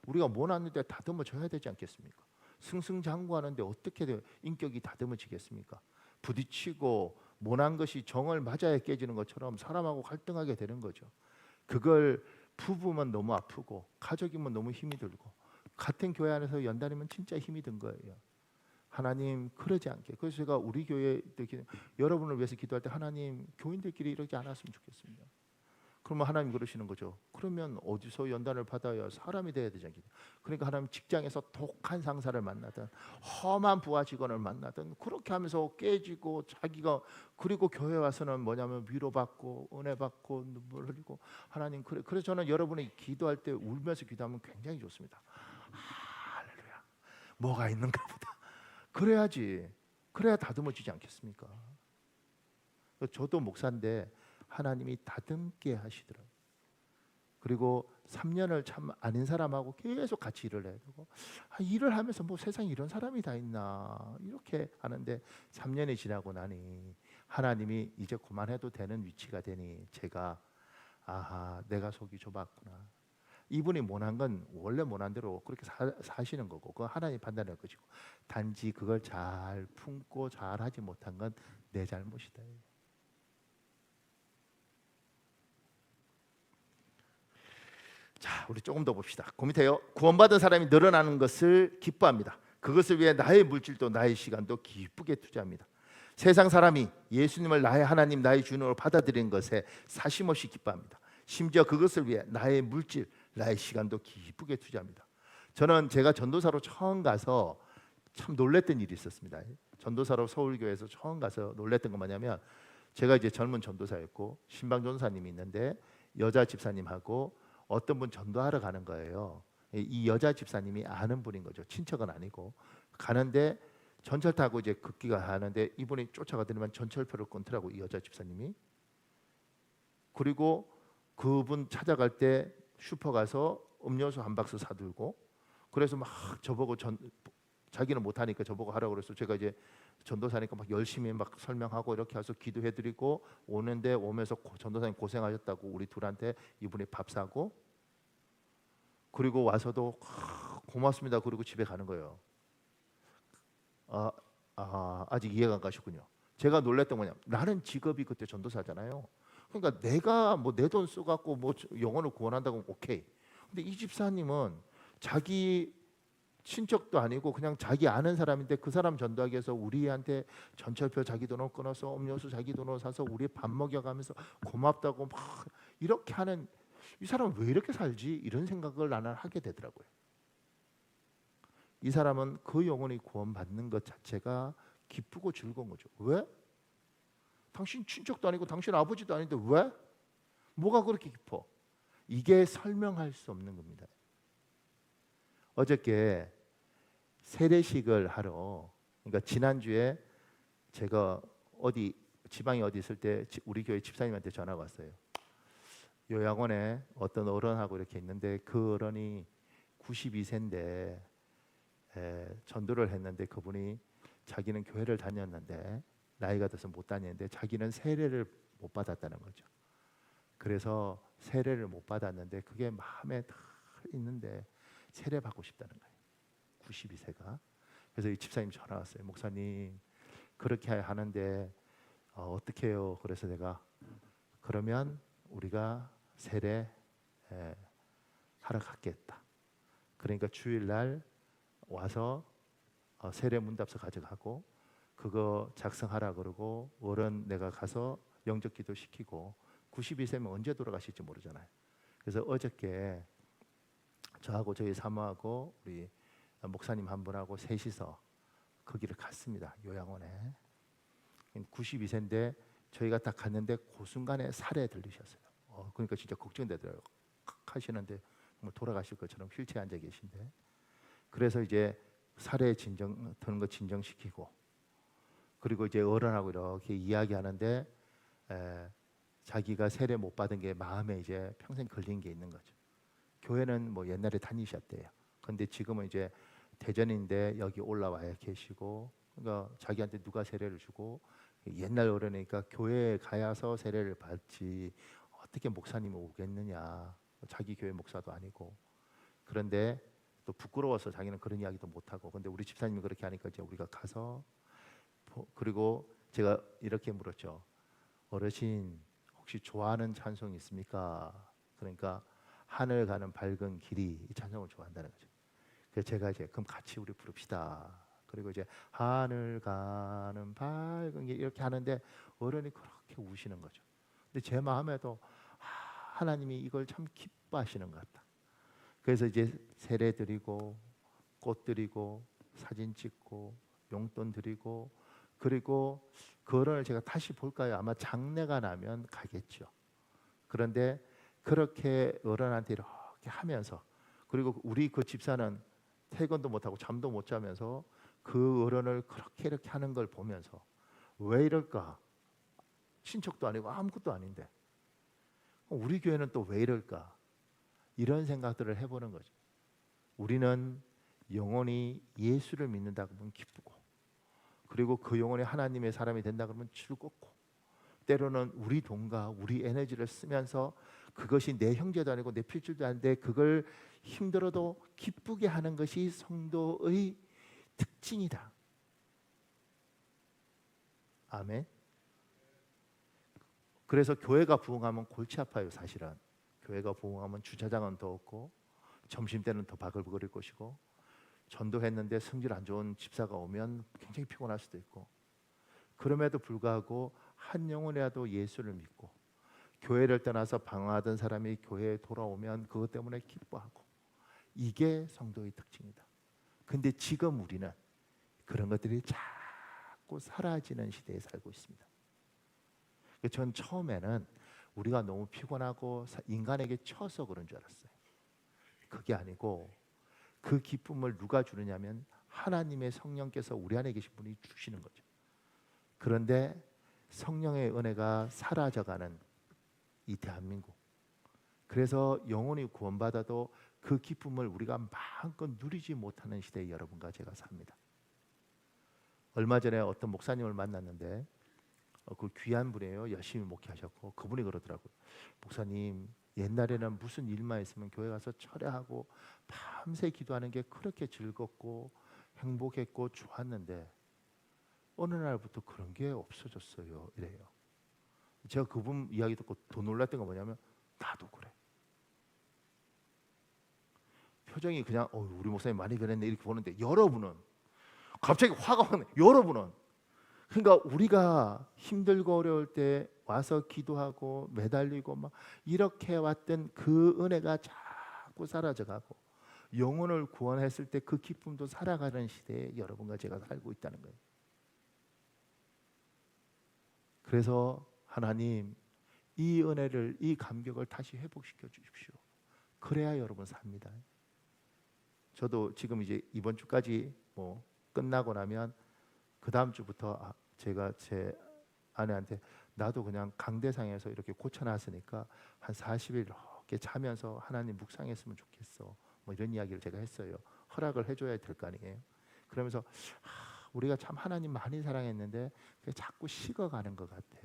[SPEAKER 1] 우리가 모났는데 다듬어져야 되지 않겠습니까? 승승장구하는데 어떻게 인격이 다듬어지겠습니까? 부딪히고 모난 것이 정을 맞아야 깨지는 것처럼 사람하고 갈등하게 되는 거죠. 그걸 부부면 너무 아프고 가족이면 너무 힘이 들고 같은 교회 안에서 연단이면 진짜 힘이 든 거예요. 하나님 그러지 않게. 그래서 제가 우리 교회 여러분을 위해서 기도할 때 하나님 교인들끼리 이렇게 안 했으면 좋겠습니다. 그러면 하나님 그러시는 거죠. 그러면 어디서 연단을 받아야 사람이 돼야 되지 않겠냐. 그러니까 하나님 직장에서 독한 상사를 만나든 험한 부하 직원을 만나든 그렇게 하면서 깨지고 자기가 그리고 교회 와서는 뭐냐면 위로받고 은혜 받고 눈물 흘리고 하나님 그래서 저는 여러분이 기도할 때 울면서 기도하면 굉장히 좋습니다. 할렐루야. 뭐가 있는가 보다. 그래야지. 그래야 다듬어지지 않겠습니까? 저도 목사인데 하나님이 다듬게 하시더라고요. 그리고 3년을 참 아닌 사람하고 계속 같이 일을 해야 되고 일을 하면서 뭐 세상에 이런 사람이 다 있나 이렇게 하는데 3년이 지나고 나니 하나님이 이제 그만해도 되는 위치가 되니 제가 내가 속이 좁았구나. 이분이 모난 건 원래 모난 대로 그렇게 사시는 거고 그건 하나님 판단할 것이고 단지 그걸 잘 품고 잘 하지 못한 건 내 잘못이다. 자, 우리 조금 더 봅시다. 그 밑에요. 구원받은 사람이 늘어나는 것을 기뻐합니다. 그것을 위해 나의 물질도 나의 시간도 기쁘게 투자합니다. 세상 사람이 예수님을 나의 하나님 나의 주인으로 받아들이는 것에 사심없이 기뻐합니다. 심지어 그것을 위해 나의 물질 나의 시간도 기쁘게 투자합니다. 저는 제가 전도사로 처음 가서 참 놀랬던 일이 있었습니다. 전도사로 서울교회에서 처음 가서 놀랬던 건 뭐냐면 제가 이제 젊은 전도사였고 신방 전도사님이 있는데 여자 집사님하고 어떤 분 전도하러 가는 거예요. 이 여자 집사님이 아는 분인 거죠. 친척은 아니고 가는데 전철 타고 이제 급기가 하는데 이분이 쫓아가더니만 전철표를 끊더라고 이 여자 집사님이. 그리고 그분 찾아갈 때 슈퍼 가서 음료수 한 박스 사들고 그래서 막 저보고 자기는 못하니까 저보고 하라고 그래서 제가 이제 전도사니까 막 열심히 막 설명하고 이렇게 해서 기도해드리고 오는데 오면서 전도사님 고생하셨다고 우리 둘한테 이분이 밥 사고 그리고 와서도 고맙습니다 그리고 집에 가는 거예요. 아직 이해가 안 가시군요. 제가 놀랬던 거냐 나는 직업이 그때 전도사잖아요. 그러니까 내가 뭐 내 돈 써갖고 뭐 영혼을 구원한다고 오케이. 근데 이 집사님은 자기 친척도 아니고 그냥 자기 아는 사람인데 그 사람 전도하기 위해서 우리한테 전철표 자기 돈으로 끊어서 음료수 자기 돈으로 사서 우리 밥 먹여가면서 고맙다고 막 이렇게 하는 이 사람은 왜 이렇게 살지? 이런 생각을 나는 하게 되더라고요. 이 사람은 그 영혼이 구원받는 것 자체가 기쁘고 즐거운 거죠. 왜? 당신 친척도 아니고 당신 아버지도 아닌데 왜? 뭐가 그렇게 기뻐? 이게 설명할 수 없는 겁니다. 어저께 세례식을 하러 그러니까 지난주에 제가 어디 지방에 어디 있을 때 우리 교회 집사님한테 전화가 왔어요. 요양원에 어떤 어른하고 이렇게 있는데 그 어른이 92세인데 전도를 했는데 그분이 자기는 교회를 다녔는데 나이가 들어서 못 다니는데 자기는 세례를 못 받았다는 거죠. 그래서 세례를 못 받았는데 그게 마음에 다 있는데 세례 받고 싶다는 거예요. 92세가. 그래서 이 집사님 전화 왔어요. 목사님 그렇게 하는데 어떻게 해요? 그래서 내가 그러면 우리가 세례 하러 갔겠다. 그러니까 주일날 와서 세례 문답서 가져가고 그거 작성하라 그러고 어른 내가 가서 영접 기도 시키고 92세면 언제 돌아가실지 모르잖아요. 그래서 어저께 저하고 저희 사모하고 우리 목사님 한 분하고 셋이서 거기를 갔습니다. 요양원에. 92세인데 저희가 딱 갔는데 그 순간에 살에 들리셨어요. 그러니까 진짜 걱정되더라고요. 하시는데 정말 돌아가실 것처럼 휠체어에 앉아 계신데, 그래서 이제 살에 드는 거 진정시키고, 그리고 이제 어른하고 이렇게 이야기하는데 자기가 세례 못 받은 게 마음에 이제 평생 걸린 게 있는 거죠. 교회는 뭐 옛날에 다니셨대요. 근데 지금은 이제 대전인데 여기 올라와야 계시고, 그러니까 자기한테 누가 세례를 주고, 옛날 어른이니까 교회에 가야서 세례를 받지 어떻게 목사님이 오겠느냐. 자기 교회 목사도 아니고. 그런데 또 부끄러워서 자기는 그런 이야기도 못 하고. 근데 우리 집사님이 그렇게 하니까 이제 우리가 가서, 그리고 제가 이렇게 물었죠. 어르신 혹시 좋아하는 찬송이 있습니까? 그러니까 하늘 가는 밝은 길이, 이 찬송을 좋아한다는 거죠. 그래서 제가 이제 그럼 같이 우리 부릅시다. 그리고 이제 하늘 가는 밝은 길 이렇게 하는데 어른이 그렇게 우시는 거죠. 근데 제 마음에도 하나님이 이걸 참 기뻐하시는 것 같다. 그래서 이제 세례 드리고 꽃 드리고 사진 찍고 용돈 드리고, 그리고 그 어른을 제가 다시 볼까요? 아마 장례가 나면 가겠죠. 그런데 그렇게 어른한테 이렇게 하면서, 그리고 우리 그 집사는 퇴근도 못하고 잠도 못 자면서 그 어른을 그렇게 이렇게 하는 걸 보면서 왜 이럴까? 친척도 아니고 아무것도 아닌데 우리 교회는 또 왜 이럴까? 이런 생각들을 해보는 거죠. 우리는 영원히 예수를 믿는다 그러면 기쁘고, 그리고 그 영혼이 하나님의 사람이 된다 그러면 즐겁고, 때로는 우리 돈과 우리 에너지를 쓰면서 그것이 내 형제도 아니고 내 필줄도 아닌데 그걸 힘들어도 기쁘게 하는 것이 성도의 특징이다. 아멘. 그래서 교회가 부흥하면 골치 아파요. 사실은 교회가 부흥하면 주차장은 더 없고 점심 때는 더 바글바글일 것이고, 전도했는데 성질 안 좋은 집사가 오면 굉장히 피곤할 수도 있고, 그럼에도 불구하고 한 영혼이라도 예수를 믿고 교회를 떠나서 방황하던 사람이 교회에 돌아오면 그것 때문에 기뻐하고, 이게 성도의 특징이다. 근데 지금 우리는 그런 것들이 자꾸 사라지는 시대에 살고 있습니다. 전 처음에는 우리가 너무 피곤하고 인간에게 쳐서 그런 줄 알았어요. 그게 아니고 그 기쁨을 누가 주느냐면 하나님의 성령께서 우리 안에 계신 분이 주시는 거죠. 그런데 성령의 은혜가 사라져가는 이 대한민국, 그래서 영혼이 구원받아도 그 기쁨을 우리가 마음껏 누리지 못하는 시대에 여러분과 제가 삽니다. 얼마 전에 어떤 목사님을 만났는데 그 귀한 분이에요. 열심히 목회하셨고, 그분이 그러더라고요. 목사님, 옛날에는 무슨 일만 있으면 교회 가서 철회하고 밤새 기도하는 게 그렇게 즐겁고 행복했고 좋았는데 어느 날부터 그런 게 없어졌어요. 이래요. 제가 그분 이야기 듣고 더 놀랐던 건 뭐냐면 나도 그래. 표정이 그냥 우리 목사님 많이 변했네 이렇게 보는데 여러분은 갑자기 화가 확 나. 여러분은 그러니까 우리가 힘들고 어려울 때 와서 기도하고 매달리고 막 이렇게 왔던 그 은혜가 자꾸 사라져가고 영혼을 구원했을 때 그 기쁨도 살아가는 시대에 여러분과 제가 살고 있다는 거예요. 그래서 하나님, 이 은혜를, 이 감격을 다시 회복시켜 주십시오. 그래야 여러분 삽니다. 저도 지금 이제 이번 주까지 뭐 끝나고 나면 그 다음 주부터 제가 제 아내한테 나도 그냥 강대상에서 이렇게 고쳐놨으니까 한 40일 이렇게 자면서 하나님 묵상했으면 좋겠어. 뭐 이런 이야기를 제가 했어요. 허락을 해줘야 될 거 아니에요. 그러면서 우리가 참 하나님 많이 사랑했는데 그게 자꾸 식어가는 것 같아.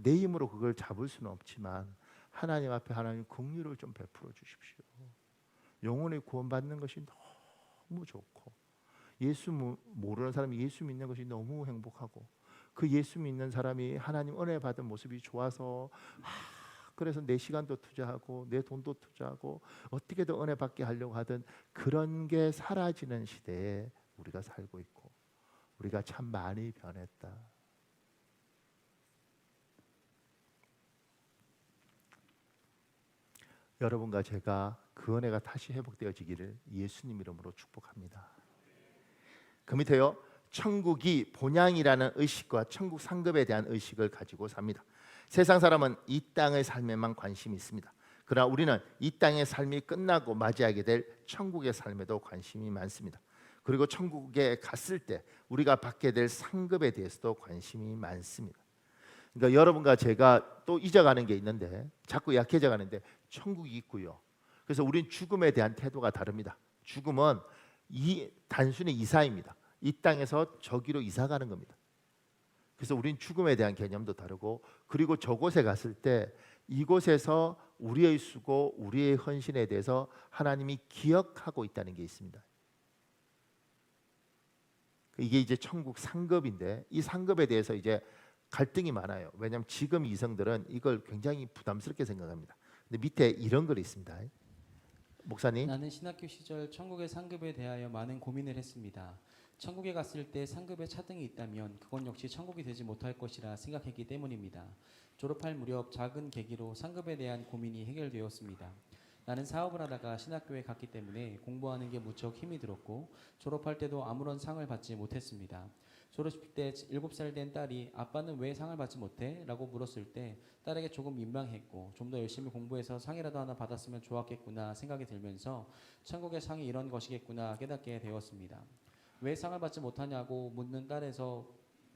[SPEAKER 1] 내 힘으로 그걸 잡을 수는 없지만 하나님 앞에 하나님 긍휼을 좀 베풀어 주십시오. 영혼의 구원받는 것이 너무 좋고 예수 모르는 사람이 예수 믿는 것이 너무 행복하고 그 예수 믿는 사람이 하나님 은혜 받은 모습이 좋아서 그래서 내 시간도 투자하고 내 돈도 투자하고 어떻게든 은혜 받게 하려고 하던 그런 게 사라지는 시대에 우리가 살고 있고 우리가 참 많이 변했다. 여러분과 제가 그 은혜가 다시 회복되어지기를 예수님 이름으로 축복합니다. 그 밑에요. 천국이 본향이라는 의식과 천국 상급에 대한 의식을 가지고 삽니다. 세상 사람은 이 땅의 삶에만 관심이 있습니다. 그러나 우리는 이 땅의 삶이 끝나고 맞이하게 될 천국의 삶에도 관심이 많습니다. 그리고 천국에 갔을 때 우리가 받게 될 상급에 대해서도 관심이 많습니다. 그러니까 여러분과 제가 또 잊어가는 게 있는데 자꾸 약해져 가는데 천국이 있고요. 그래서 우린 죽음에 대한 태도가 다릅니다. 죽음은 단순히 이사입니다. 이 땅에서 저기로 이사 가는 겁니다. 그래서 우린 죽음에 대한 개념도 다르고 그리고 저곳에 갔을 때 이곳에서 우리의 수고, 우리의 헌신에 대해서 하나님이 기억하고 있다는 게 있습니다. 이게 이제 천국 상급인데 이 상급에 대해서 이제 갈등이 많아요. 왜냐하면 지금 이성들은 이걸 굉장히 부담스럽게 생각합니다. 근데 밑에 이런 글이 있습니다. 목사님.
[SPEAKER 2] 나는 신학교 시절 천국의 상급에 대하여 많은 고민을 했습니다. 천국에 갔을 때 상급에 차등이 있다면 그건 역시 천국이 되지 못할 것이라 생각했기 때문입니다. 졸업할 무렵 작은 계기로 상급에 대한 고민이 해결되었습니다. 나는 사업을 하다가 신학교에 갔기 때문에 공부하는 게 무척 힘이 들었고 졸업할 때도 아무런 상을 받지 못했습니다. 졸업식 때 7살 된 딸이 아빠는 왜 상을 받지 못해? 라고 물었을 때 딸에게 조금 민망했고 좀 더 열심히 공부해서 상이라도 하나 받았으면 좋았겠구나 생각이 들면서 천국의 상이 이런 것이겠구나 깨닫게 되었습니다. 왜 상을 받지 못하냐고 묻는 딸에서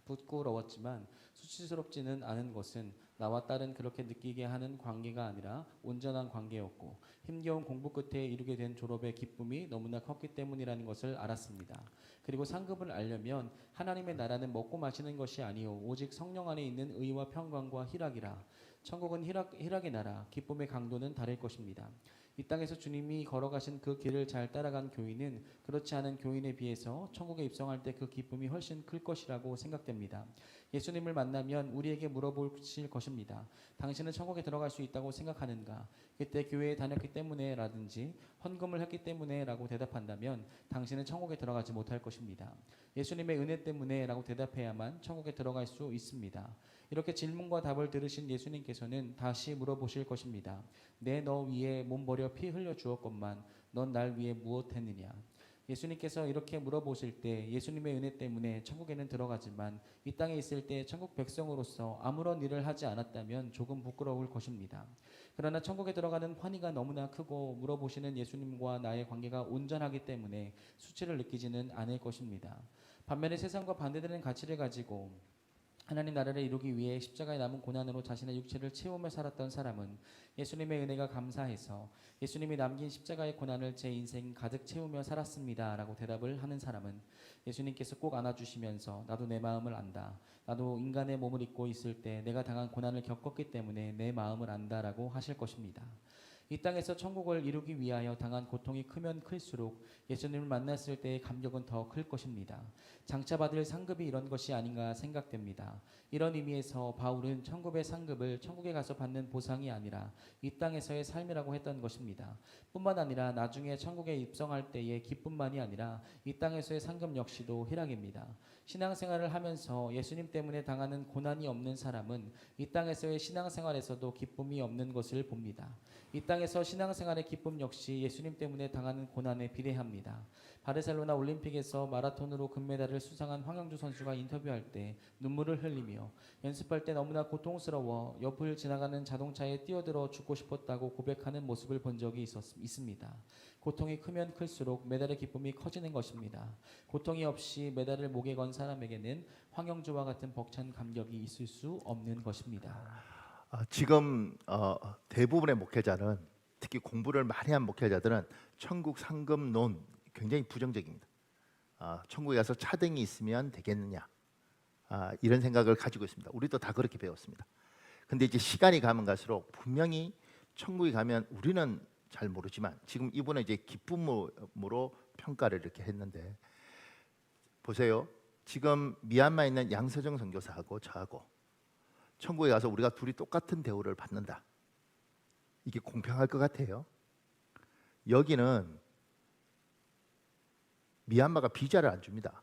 [SPEAKER 2] 부끄러웠지만 수치스럽지는 않은 것은 나와 딸은 그렇게 느끼게 하는 관계가 아니라 온전한 관계였고 힘겨운 공부 끝에 이루게 된 졸업의 기쁨이 너무나 컸기 때문이라는 것을 알았습니다. 그리고 상급을 알려면 하나님의 나라는 먹고 마시는 것이 아니요 오직 성령 안에 있는 의와 평강과 희락이라. 천국은 희락의 나라, 기쁨의 강도는 다를 것입니다. 이 땅에서 주님이 걸어가신 그 길을 잘 따라간 교인은 그렇지 않은 교인에 비해서 천국에 입성할 때 그 기쁨이 훨씬 클 것이라고 생각됩니다. 예수님을 만나면 우리에게 물어보실 것입니다. 당신은 천국에 들어갈 수 있다고 생각하는가? 그때 교회에 다녔기 때문에 라든지 헌금을 했기 때문에 라고 대답한다면 당신은 천국에 들어가지 못할 것입니다. 예수님의 은혜 때문에 라고 대답해야만 천국에 들어갈 수 있습니다. 이렇게 질문과 답을 들으신 예수님께서는 다시 물어보실 것입니다. 내 너 위에 몸 버려 피 흘려 주었건만 넌 날 위해 무엇 했느냐? 예수님께서 이렇게 물어보실 때 예수님의 은혜 때문에 천국에는 들어가지만 이 땅에 있을 때 천국 백성으로서 아무런 일을 하지 않았다면 조금 부끄러울 것입니다. 그러나 천국에 들어가는 환희가 너무나 크고 물어보시는 예수님과 나의 관계가 온전하기 때문에 수치를 느끼지는 않을 것입니다. 반면에 세상과 반대되는 가치를 가지고 하나님 나라를 이루기 위해 십자가에 남은 고난으로 자신의 육체를 채우며 살았던 사람은 예수님의 은혜가 감사해서 예수님이 남긴 십자가의 고난을 제 인생 가득 채우며 살았습니다 라고 대답을 하는 사람은 예수님께서 꼭 안아주시면서 나도 내 마음을 안다. 나도 인간의 몸을 입고 있을 때 내가 당한 고난을 겪었기 때문에 내 마음을 안다라고 하실 것입니다. 이 땅에서 천국을 이루기 위하여 당한 고통이 크면 클수록 예수님을 만났을 때의 감격은 더 클 것입니다. 장차 받을 상급이 이런 것이 아닌가 생각됩니다. 이런 의미에서 바울은 천국의 상급을 천국에 가서 받는 보상이 아니라 이 땅에서의 삶이라고 했던 것입니다. 뿐만 아니라 나중에 천국에 입성할 때의 기쁨만이 아니라 이 땅에서의 상급 역시도 희락입니다. 신앙생활을 하면서 예수님 때문에 당하는 고난이 없는 사람은 이 땅에서의 신앙생활에서도 기쁨이 없는 것을 봅니다. 이 땅에서 신앙생활의 기쁨 역시 예수님 때문에 당하는 고난에 비례합니다. 바르셀로나 올림픽에서 마라톤으로 금메달을 수상한 황영주 선수가 인터뷰할 때 눈물을 흘리며 연습할 때 너무나 고통스러워 옆을 지나가는 자동차에 뛰어들어 죽고 싶었다고 고백하는 모습을 본 적이 있습니다. 고통이 크면 클수록 메달의 기쁨이 커지는 것입니다. 고통이 없이 메달을 목에 건 사람에게는 황영주와 같은 벅찬 감격이 있을 수 없는 것입니다.
[SPEAKER 1] 지금 대부분의 목회자는 특히 공부를 많이 한 목회자들은 천국 상급론 굉장히 부정적입니다. 천국에 가서 차등이 있으면 되겠느냐 이런 생각을 가지고 있습니다. 우리도 다 그렇게 배웠습니다. 근데 이제 시간이 가면 갈수록 분명히 천국에 가면 우리는 잘 모르지만 지금 이분은 이제 기쁨으로 평가를 이렇게 했는데 보세요. 지금 미얀마에 있는 양서정 선교사하고 저하고 천국에 가서 우리가 둘이 똑같은 대우를 받는다. 이게 공평할 것 같아요? 여기는 미얀마가 비자를 안 줍니다.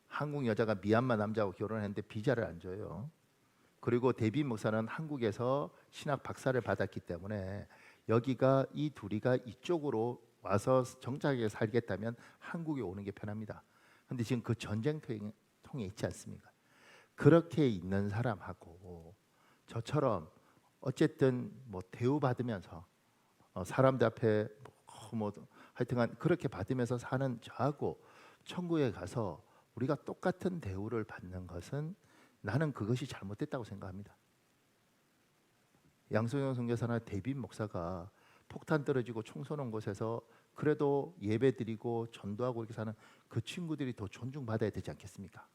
[SPEAKER 1] 한국 여자가 미얀마 남자하고 결혼했는데 비자를 안 줘요. 그리고 데빈 목사는 한국에서 신학 박사를 받았기 때문에 여기가 이 둘이가 이쪽으로 와서 정착하게 살겠다면 한국에 오는 게 편합니다. 근데 지금 그 전쟁통에 있지 않습니까? 그렇게 있는 사람하고 저처럼 어쨌든 뭐 대우받으면서 사람들 앞에 뭐 하여튼간 그렇게 받으면서 사는 저하고 천국에 가서 우리가 똑같은 대우를 받는 것은 나는 그것이 잘못됐다고 생각합니다. 양성영 선교사나 데빈 목사가 폭탄 떨어지고 총 쏘는 곳에서 그래도 예배드리고 전도하고 이렇게 사는 그 친구들이 더 존중받아야 되지 않겠습니까?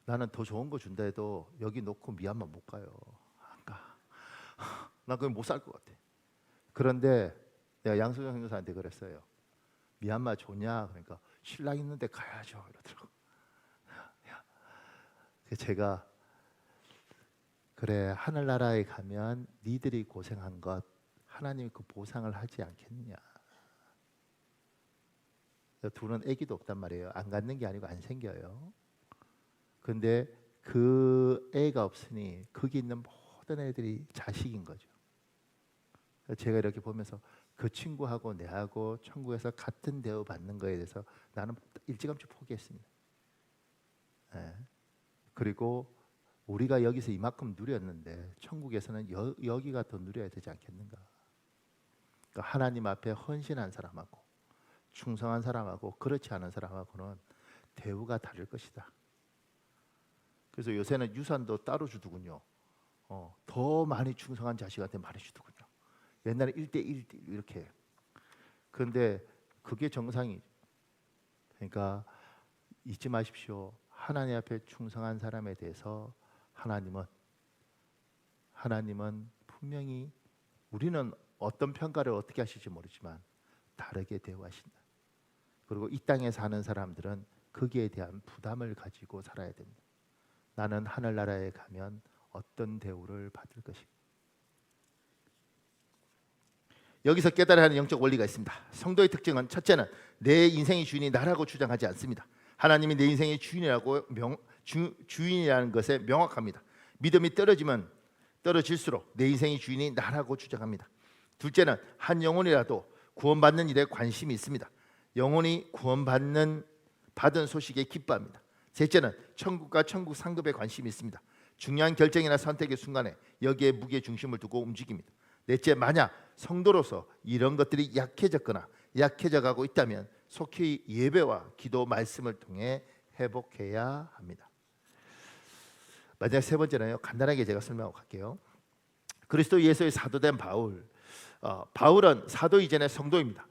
[SPEAKER 1] 나는 더 좋은 거 준다 해도 여기 놓고 미얀마 못 가요. 안 가. 나 그냥 못 살 것 같아. 그런데 내가 양소영 선교사한테 그랬어요. 미얀마 좋냐? 그러니까 신랑 있는데 가야죠 이러더라고. 제가 그래 하늘나라에 가면 니들이 고생한 것 하나님이 그 보상을 하지 않겠느냐. 둘은 아기도 없단 말이에요. 안 갖는 게 아니고 안 생겨요. 근데 그 애가 없으니 거기 있는 모든 애들이 자식인 거죠. 제가 이렇게 보면서 그 친구하고 내하고 천국에서 같은 대우 받는 거에 대해서 나는 일찌감치 포기했습니다. 네. 그리고 우리가 여기서 이만큼 누렸는데 천국에서는 여기가 더 누려야 되지 않겠는가. 그러니까 하나님 앞에 헌신한 사람하고 충성한 사람하고 그렇지 않은 사람하고는 대우가 다를 것이다. 그래서 요새는 유산도 따로 주더군요. 더 많이 충성한 자식한테 많이 주더군요. 옛날에 1대1 이렇게. 그런데 그게 정상이. 그러니까 잊지 마십시오. 하나님 앞에 충성한 사람에 대해서 하나님은 분명히 우리는 어떤 평가를 어떻게 하실지 모르지만 다르게 대우하신다. 그리고 이 땅에 사는 사람들은 거기에 대한 부담을 가지고 살아야 됩니다. 나는 하늘나라에 가면 어떤 대우를 받을 것인가. 여기서 깨달아야 하는 영적 원리가 있습니다. 성도의 특징은 첫째는 내 인생의 주인이 나라고 주장하지 않습니다. 하나님이 내 인생의 주인이라는 것에 명확합니다. 믿음이 떨어질수록 내 인생의 주인이 나라고 주장합니다. 둘째는 한 영혼이라도 구원받는 일에 관심이 있습니다. 영혼이 받은 소식에 기뻐합니다. 셋째는 천국과 천국 상급에 관심이 있습니다. 중요한 결정이나 선택의 순간에 여기에 무게 중심을 두고 움직입니다. 넷째, 만약 성도로서 이런 것들이 약해져 가고 있다면 속히 예배와 기도 말씀을 통해 회복해야 합니다. 마지막 세 번째는요, 간단하게 제가 설명하고 갈게요. 그리스도 예수의 사도된 바울은 사도 이전의 성도입니다.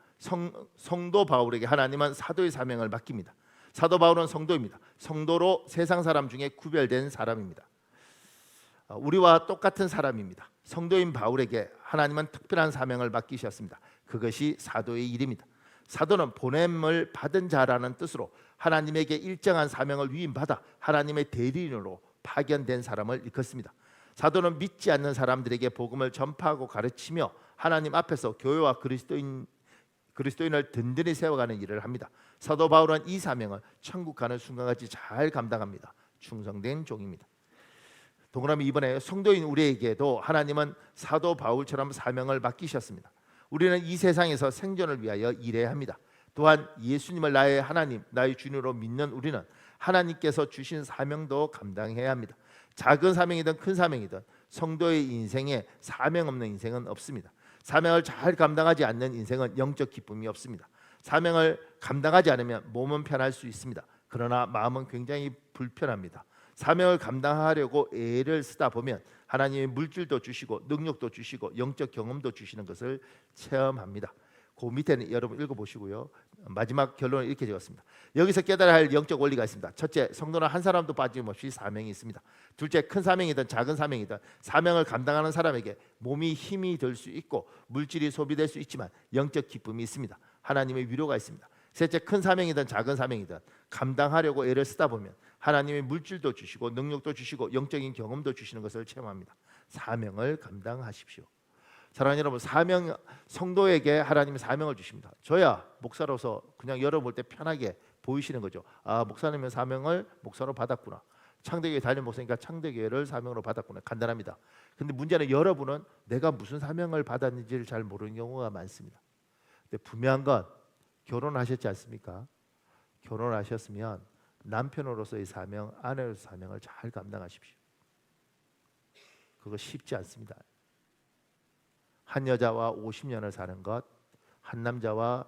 [SPEAKER 1] 성도 바울에게 하나님은 사도의 사명을 맡깁니다. 사도 바울은 성도입니다. 성도로 세상 사람 중에 구별된 사람입니다. 우리와 똑같은 사람입니다. 성도인 바울에게 하나님은 특별한 사명을 맡기셨습니다. 그것이 사도의 일입니다. 사도는 보냄을 받은 자라는 뜻으로 하나님에게 일정한 사명을 위임받아 하나님의 대리인으로 파견된 사람을 일컫습니다. 사도는 믿지 않는 사람들에게 복음을 전파하고 가르치며 하나님 앞에서 교회와 그리스도인을 든든히 세워가는 일을 합니다. 사도 바울은 이 사명을 천국 가는 순간까지 잘 감당합니다. 충성된 종입니다. 동그라미 2번에 성도인 우리에게도 하나님은 사도 바울처럼 사명을 맡기셨습니다. 우리는 이 세상에서 생존을 위하여 일해야 합니다. 또한 예수님을 나의 하나님, 나의 주님으로 믿는 우리는 하나님께서 주신 사명도 감당해야 합니다. 작은 사명이든 큰 사명이든 성도의 인생에 사명 없는 인생은 없습니다. 사명을 잘 감당하지 않는 인생은 영적 기쁨이 없습니다. 사명을 감당하지 않으면 몸은 편할 수 있습니다. 그러나 마음은 굉장히 불편합니다. 사명을 감당하려고 애를 쓰다 보면 하나님이 물질도 주시고 능력도 주시고 영적 경험도 주시는 것을 체험합니다. 그 밑에는 여러분 읽어보시고요. 마지막 결론을 이렇게 적었습니다. 여기서 깨달아야 할 영적 원리가 있습니다. 첫째, 성도는 한 사람도 빠짐없이 사명이 있습니다. 둘째, 큰 사명이든 작은 사명이든 사명을 감당하는 사람에게 몸이 힘이 될 수 있고 물질이 소비될 수 있지만 영적 기쁨이 있습니다. 하나님의 위로가 있습니다. 셋째, 큰 사명이든 작은 사명이든 감당하려고 애를 쓰다 보면 하나님의 물질도 주시고 능력도 주시고 영적인 경험도 주시는 것을 체험합니다. 사명을 감당하십시오. 사랑하는 여러분, 성도에게 하나님이 사명을 주십니다. 저야 목사로서 그냥 열어볼 때 편하게 보이시는 거죠. 아, 목사님은 사명을 목사로 받았구나. 창대교회 담임 목사니까 창대교회를 사명으로 받았구나. 간단합니다. 근데 문제는 여러분은 내가 무슨 사명을 받았는지를 잘 모르는 경우가 많습니다. 근데 분명한 건 결혼하셨지 않습니까? 결혼하셨으면 남편으로서의 사명, 아내로서의 사명을 잘 감당하십시오. 그거 쉽지 않습니다. 한 여자와 50년을 사는 것, 한 남자와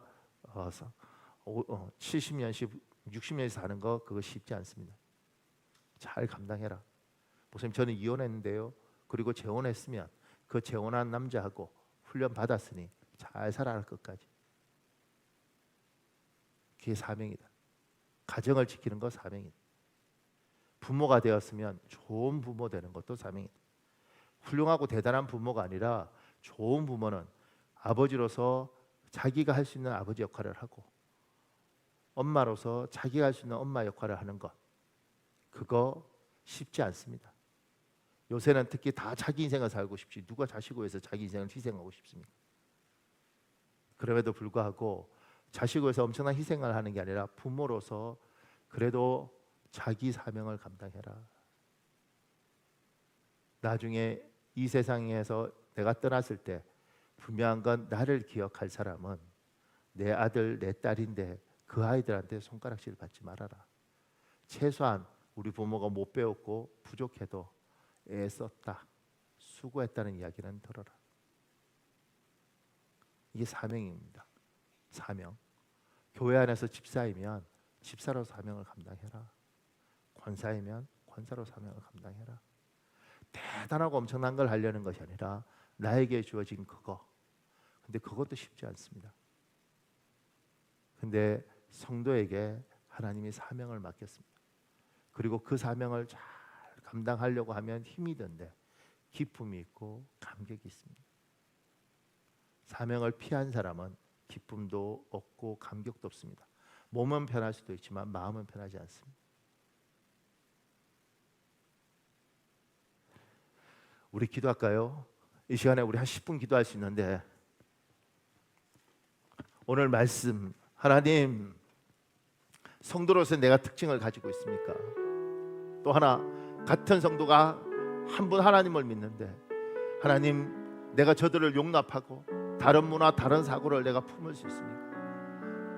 [SPEAKER 1] 70년씩 60년씩 사는 것, 그거 쉽지 않습니다. 잘 감당해라. 목사님, 저는 이혼했는데요. 그리고 재혼했으면 그 재혼한 남자하고 훈련 받았으니 잘 살아갈 것까지. 그게 사명이다. 가정을 지키는 거 사명이다. 부모가 되었으면 좋은 부모 되는 것도 사명이다. 훌륭하고 대단한 부모가 아니라 좋은 부모는 아버지로서 자기가 할 수 있는 아버지 역할을 하고 엄마로서 자기가 할 수 있는 엄마 역할을 하는 것, 그거 쉽지 않습니다. 요새는 특히 다 자기 인생을 살고 싶지 누가 자식을 위해서 자기 인생을 희생하고 싶습니까? 그럼에도 불구하고 자식을 위해서 엄청난 희생을 하는 게 아니라 부모로서 그래도 자기 사명을 감당해라. 나중에 이 세상에서 내가 떠났을 때 분명한 건 나를 기억할 사람은 내 아들, 내 딸인데 그 아이들한테 손가락질 받지 말아라. 최소한 우리 부모가 못 배웠고 부족해도 애썼다, 수고했다는 이야기는 들어라. 이게 사명입니다. 사명. 교회 안에서 집사이면 집사로 사명을 감당해라. 권사이면 권사로 사명을 감당해라. 대단하고 엄청난 걸 하려는 것이 아니라 나에게 주어진 그거. 근데 그것도 쉽지 않습니다. 근데 성도에게 하나님이 사명을 맡겼습니다. 그리고 그 사명을 잘 감당하려고 하면 힘이 든데 기쁨이 있고 감격이 있습니다. 사명을 피한 사람은 기쁨도 없고 감격도 없습니다. 몸은 편할 수도 있지만 마음은 편하지 않습니다. 우리 기도할까요? 이 시간에 우리 한 10분 기도할 수 있는데 오늘 말씀, 하나님, 성도로서 내가 특징을 가지고 있습니까? 또 하나, 같은 성도가 한 분 하나님을 믿는데 하나님, 내가 저들을 용납하고 다른 문화, 다른 사고를 내가 품을 수 있습니까?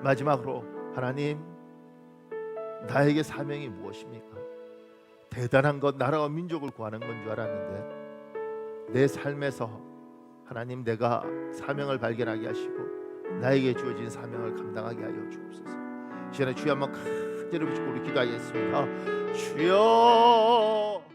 [SPEAKER 1] 마지막으로 하나님, 나에게 사명이 무엇입니까? 대단한 것, 나라와 민족을 구하는 건 줄 알았는데 내 삶에서 하나님, 내가 사명을 발견하게 하시고 나에게 주어진 사명을 감당하게 하여 주옵소서. 시간에 주여 한번 간절히 부르고 우리 기도하겠습니다. 주여.